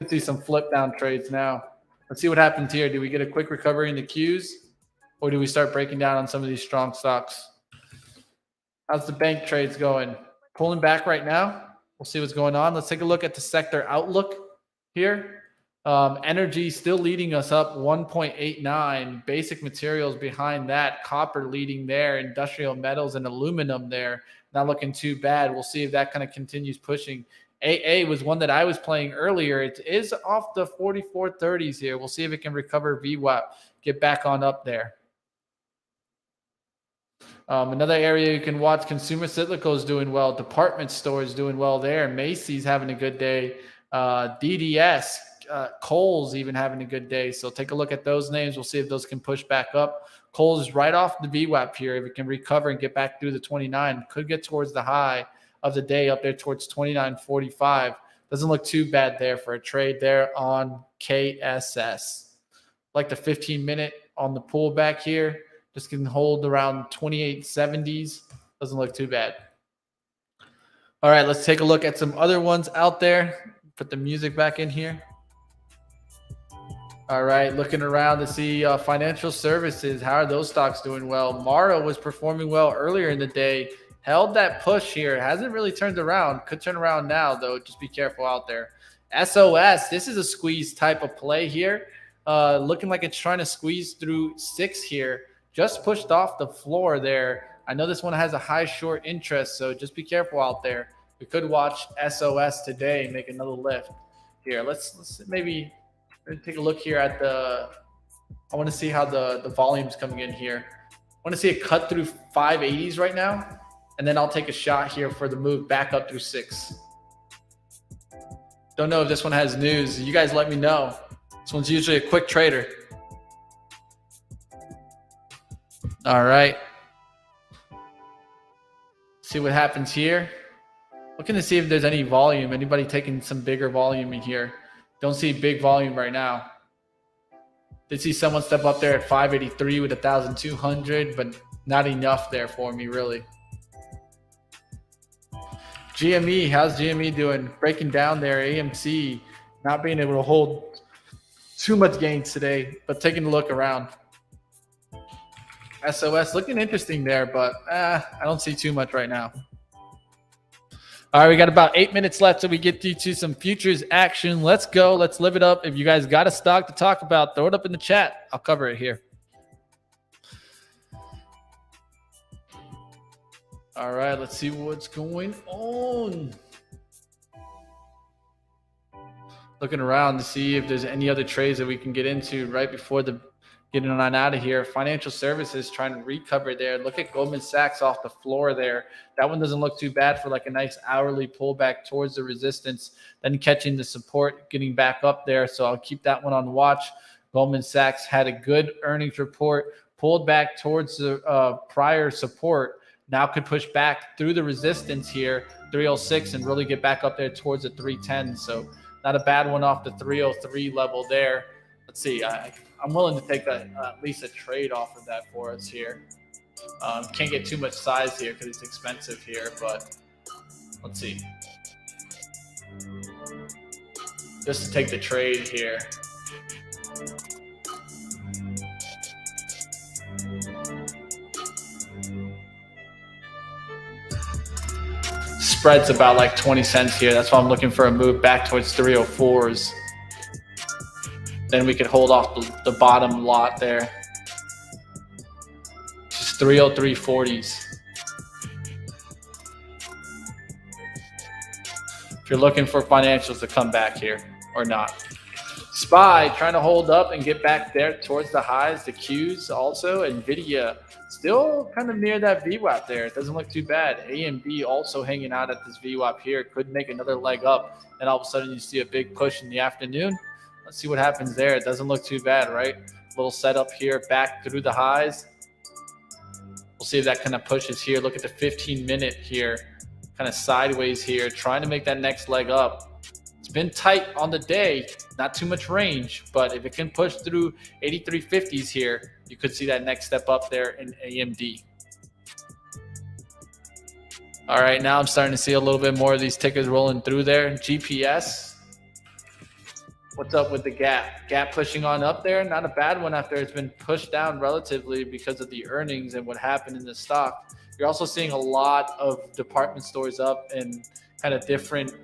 S1: Let's see some flip down trades now. Let's see what happens here. Do we get a quick recovery in the Qs, or do we start breaking down on some of these strong stocks? How's the bank trades going? Pulling back right now. We'll see what's going on. Let's take a look at the sector outlook here. Energy still leading us up 1.89. Basic materials behind that. Copper leading there. Industrial metals and aluminum there. Not looking too bad. We'll see if that kind of continues pushing. AA was one that I was playing earlier. It is off the 44.30s here. We'll see if it can recover VWAP. Get back on up there. Another area you can watch, consumer cyclicals doing well. Department stores doing well there. Macy's having a good day. DDS, Kohl's even having a good day. So take a look at those names. We'll see if those can push back up. Kohl's is right off the VWAP here. If it can recover and get back through the 29, could get towards the high of the day up there towards 29.45. Doesn't look too bad there for a trade there on KSS. Like the 15-minute on the pullback here. Just can hold around 28.70s. Doesn't look too bad. All right, let's take a look at some other ones out there. Put the music back in here. All right, looking around to see financial services. How are those stocks doing well? Mara was performing well earlier in the day. Held that push here. Hasn't really turned around. Could turn around now, though. Just be careful out there. SOS, this is a squeeze type of play here. Looking like it's trying to squeeze through 6 here. Just pushed off the floor there. I know this one has a high short interest, so just be careful out there. We could watch SOS today make another lift here. Let's maybe take a look here at I want to see how the volume's coming in here. I want to see it cut through 580s right now, and then I'll take a shot here for the move back up through 6. Don't know if this one has news. You guys let me know. This one's usually a quick trader. All right. See what happens here. Looking to see if there's any volume. Anybody taking some bigger volume in here? Don't see big volume right now. Did see someone step up there at 583 with 1,200, but not enough there for me, really. GME, how's GME doing? Breaking down there. AMC not being able to hold too much gains today, but taking a look around. SOS looking interesting there, but I don't see too much right now. All right, we got about 8 minutes left till we get to some futures action. Let's go. Let's live it up. If you guys got a stock to talk about, throw it up in the chat. I'll cover it here. All right, let's see what's going on. Looking around to see if there's any other trades that we can get into right before getting on out of here. Financial services trying to recover there. Look at Goldman Sachs off the floor there. That one doesn't look too bad for like a nice hourly pullback towards the resistance, then catching the support, getting back up there. So I'll keep that one on watch. Goldman Sachs had a good earnings report, pulled back towards the prior support. Now could push back through the resistance here, 306, and really get back up there towards the 310. So not a bad one off the 303 level there. Let's see. I'm willing to take at least a trade off of that for us here. Can't get too much size here because it's expensive here, but let's see. Just to take the trade here. Spread's about like 20 cents here. That's why I'm looking for a move back towards 304s. Then we could hold off the bottom lot there. Just 303.40s. If you're looking for financials to come back here or not. SPY trying to hold up and get back there towards the highs. The Qs also. Nvidia still kind of near that VWAP there. It doesn't look too bad. AMD also hanging out at this VWAP here. Could make another leg up. And all of a sudden you see a big push in the afternoon. Let's see what happens there. It doesn't look too bad, right? Little setup here back through the highs. We'll see if that kind of pushes here. Look at the 15-minute here. Kind of sideways here. Trying to make that next leg up. It's been tight on the day. Not too much range. But if it can push through 83.50s here, you could see that next step up there in AMD. All right, now I'm starting to see a little bit more of these tickers rolling through there. GPS. What's up with the gap? Gap pushing on up there. Not a bad one after it's been pushed down relatively because of the earnings and what happened in the stock. You're also seeing a lot of department stores up and kind of different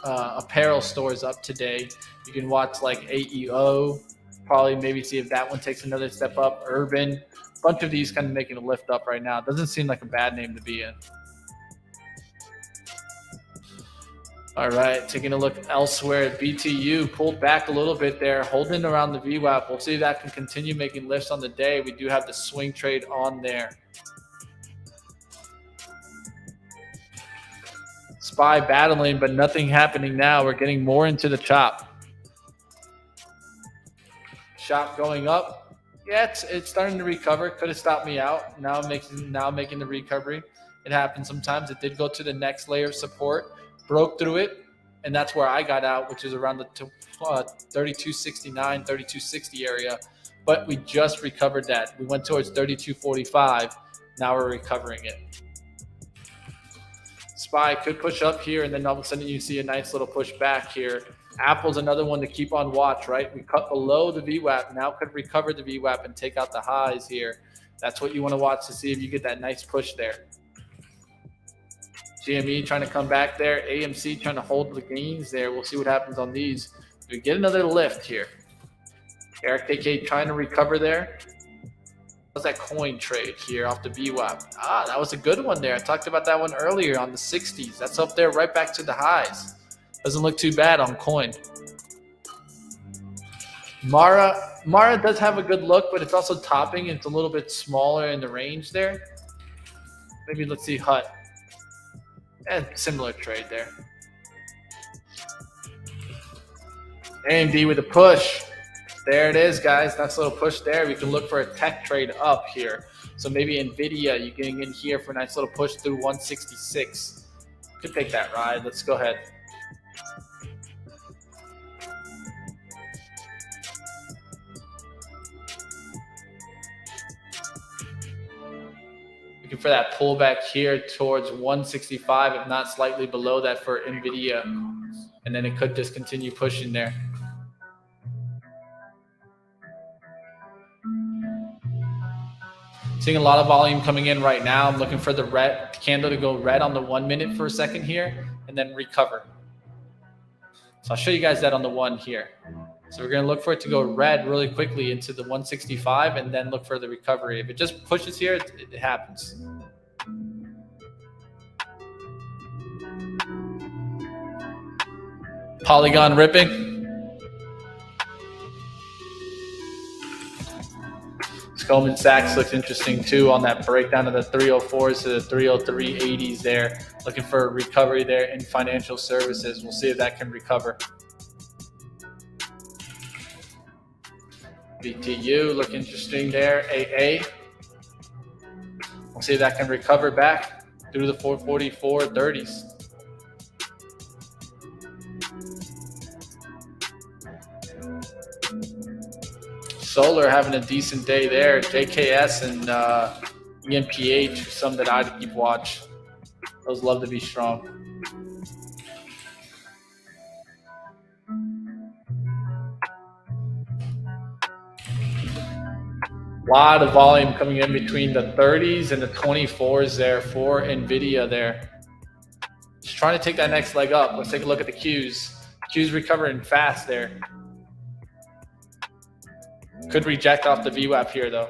S1: apparel stores up today. You can watch like AEO, probably maybe see if that one takes another step up. Urban, a bunch of these kind of making a lift up right now. It doesn't seem like a bad name to be in. All right, taking a look elsewhere. BTU pulled back a little bit there, holding around the VWAP. We'll see if that can continue making lifts on the day. We do have the swing trade on there. SPY battling, but nothing happening now. We're getting more into the chop. Shop going up. Yeah, it's starting to recover. Could have stopped me out. Now making the recovery. It happens sometimes. It did go to the next layer of support. Broke through it, and that's where I got out, which is around the 32.69, 32.60 area. But we just recovered that. We went towards 32.45. Now we're recovering it. SPY could push up here, and then all of a sudden you see a nice little push back here Apple's another one to keep on watch, right? We cut below the VWAP, now could recover the VWAP and take out the highs here. That's what you want to watch to see if you get that nice push there. GME trying to come back there. AMC trying to hold the gains there. We'll see what happens on these. We get another lift here. Eric KK trying to recover there. What's that coin trade here off the VWAP? Ah, that was a good one there. I talked about that one earlier on the 60s. That's up there right back to the highs. Doesn't look too bad on coin. Mara does have a good look, but it's also topping. It's a little bit smaller in the range there. Maybe let's see HUT. Similar trade there. AMD with a push. There it is, guys. Nice little push there. We can look for a tech trade up here. So maybe Nvidia, you're getting in here for a nice little push through 166. Could take that ride. Let's go ahead. Looking for that pullback here towards 165, if not slightly below that for Nvidia. And then it could just continue pushing there. Seeing a lot of volume coming in right now. I'm looking for the red candle to go red on the 1 minute for a second here and then recover. So I'll show you guys that on the one here. So we're going to look for it to go red really quickly into the 165 and then look for the recovery. If it just pushes here, it happens. Polygon ripping. Goldman Sachs looks interesting too on that breakdown of the 304s to the 303.80s there. Looking for a recovery there in financial services. We'll see if that can recover. BTU look interesting there. AA. We'll see if that can recover back through the 444.30s. Solar having a decent day there. JKS and EMPH, some that I'd keep watch. Those love to be strong. A lot of volume coming in between the 30s and the 24s there for Nvidia there. Just trying to take that next leg up. Let's take a look at the Qs. Qs recovering fast there. Could reject off the VWAP here, though.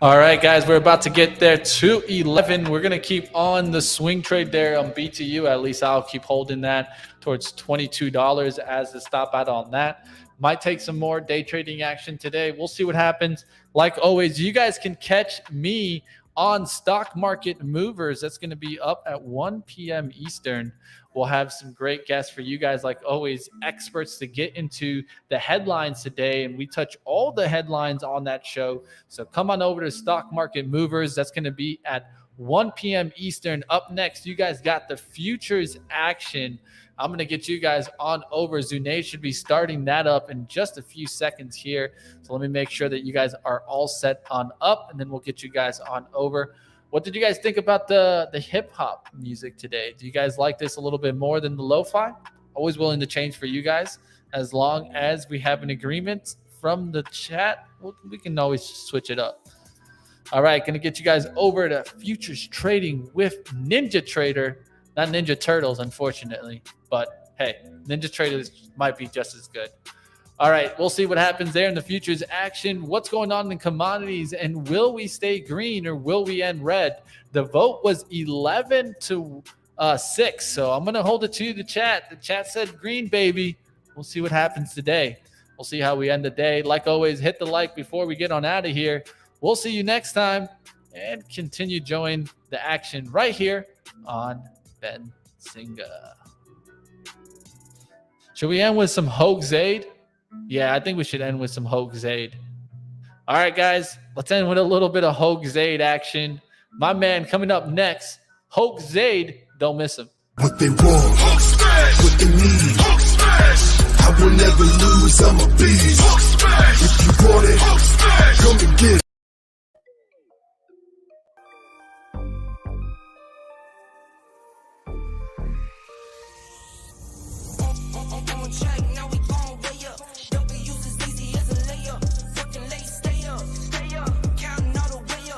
S1: All right, guys, we're about to get there to 11. We're going to keep on the swing trade there on BTU. At least I'll keep holding that towards $22 as the stop out on that. Might take some more day trading action today. We'll see what happens. Like always, you guys can catch me on Stock Market Movers. That's going to be up at 1 p.m. Eastern. We'll have some great guests for you guys, like always, experts to get into the headlines today. And we touch all the headlines on that show. So come on over to Stock Market Movers. That's going to be at 1 p.m. Eastern. Up next, you guys got the futures action. I'm going to get you guys on over. Zunaid should be starting that up in just a few seconds here. So let me make sure that you guys are all set on up, and then we'll get you guys on over. What did you guys think about the hip-hop music today? Do you guys like this a little bit more than the lo-fi? Always willing to change for you guys. As long as we have an agreement from the chat, we can always switch it up. All right, going to get you guys over to futures trading with Ninja Trader. Not Ninja Turtles, unfortunately. But, hey, Ninja Traders might be just as good. All right, we'll see what happens there in the futures action. What's going on in commodities, and will we stay green or will we end red? The vote was 11 to 6, so I'm going to hold it to the chat. The chat said green, baby. We'll see what happens today. We'll see how we end the day. Like always, hit the like before we get on out of here. We'll see you next time, and continue join the action right here on Benzinga. Should we end with some Hoaxade? Yeah, I think we should end with some Hoaxade. All right, guys, let's end with a little bit of Hoaxade action. My man coming up next, Hoaxade. Don't miss him.
S8: What they want, what they need. I will never lose, I'm a beast. If you want it, come and get it.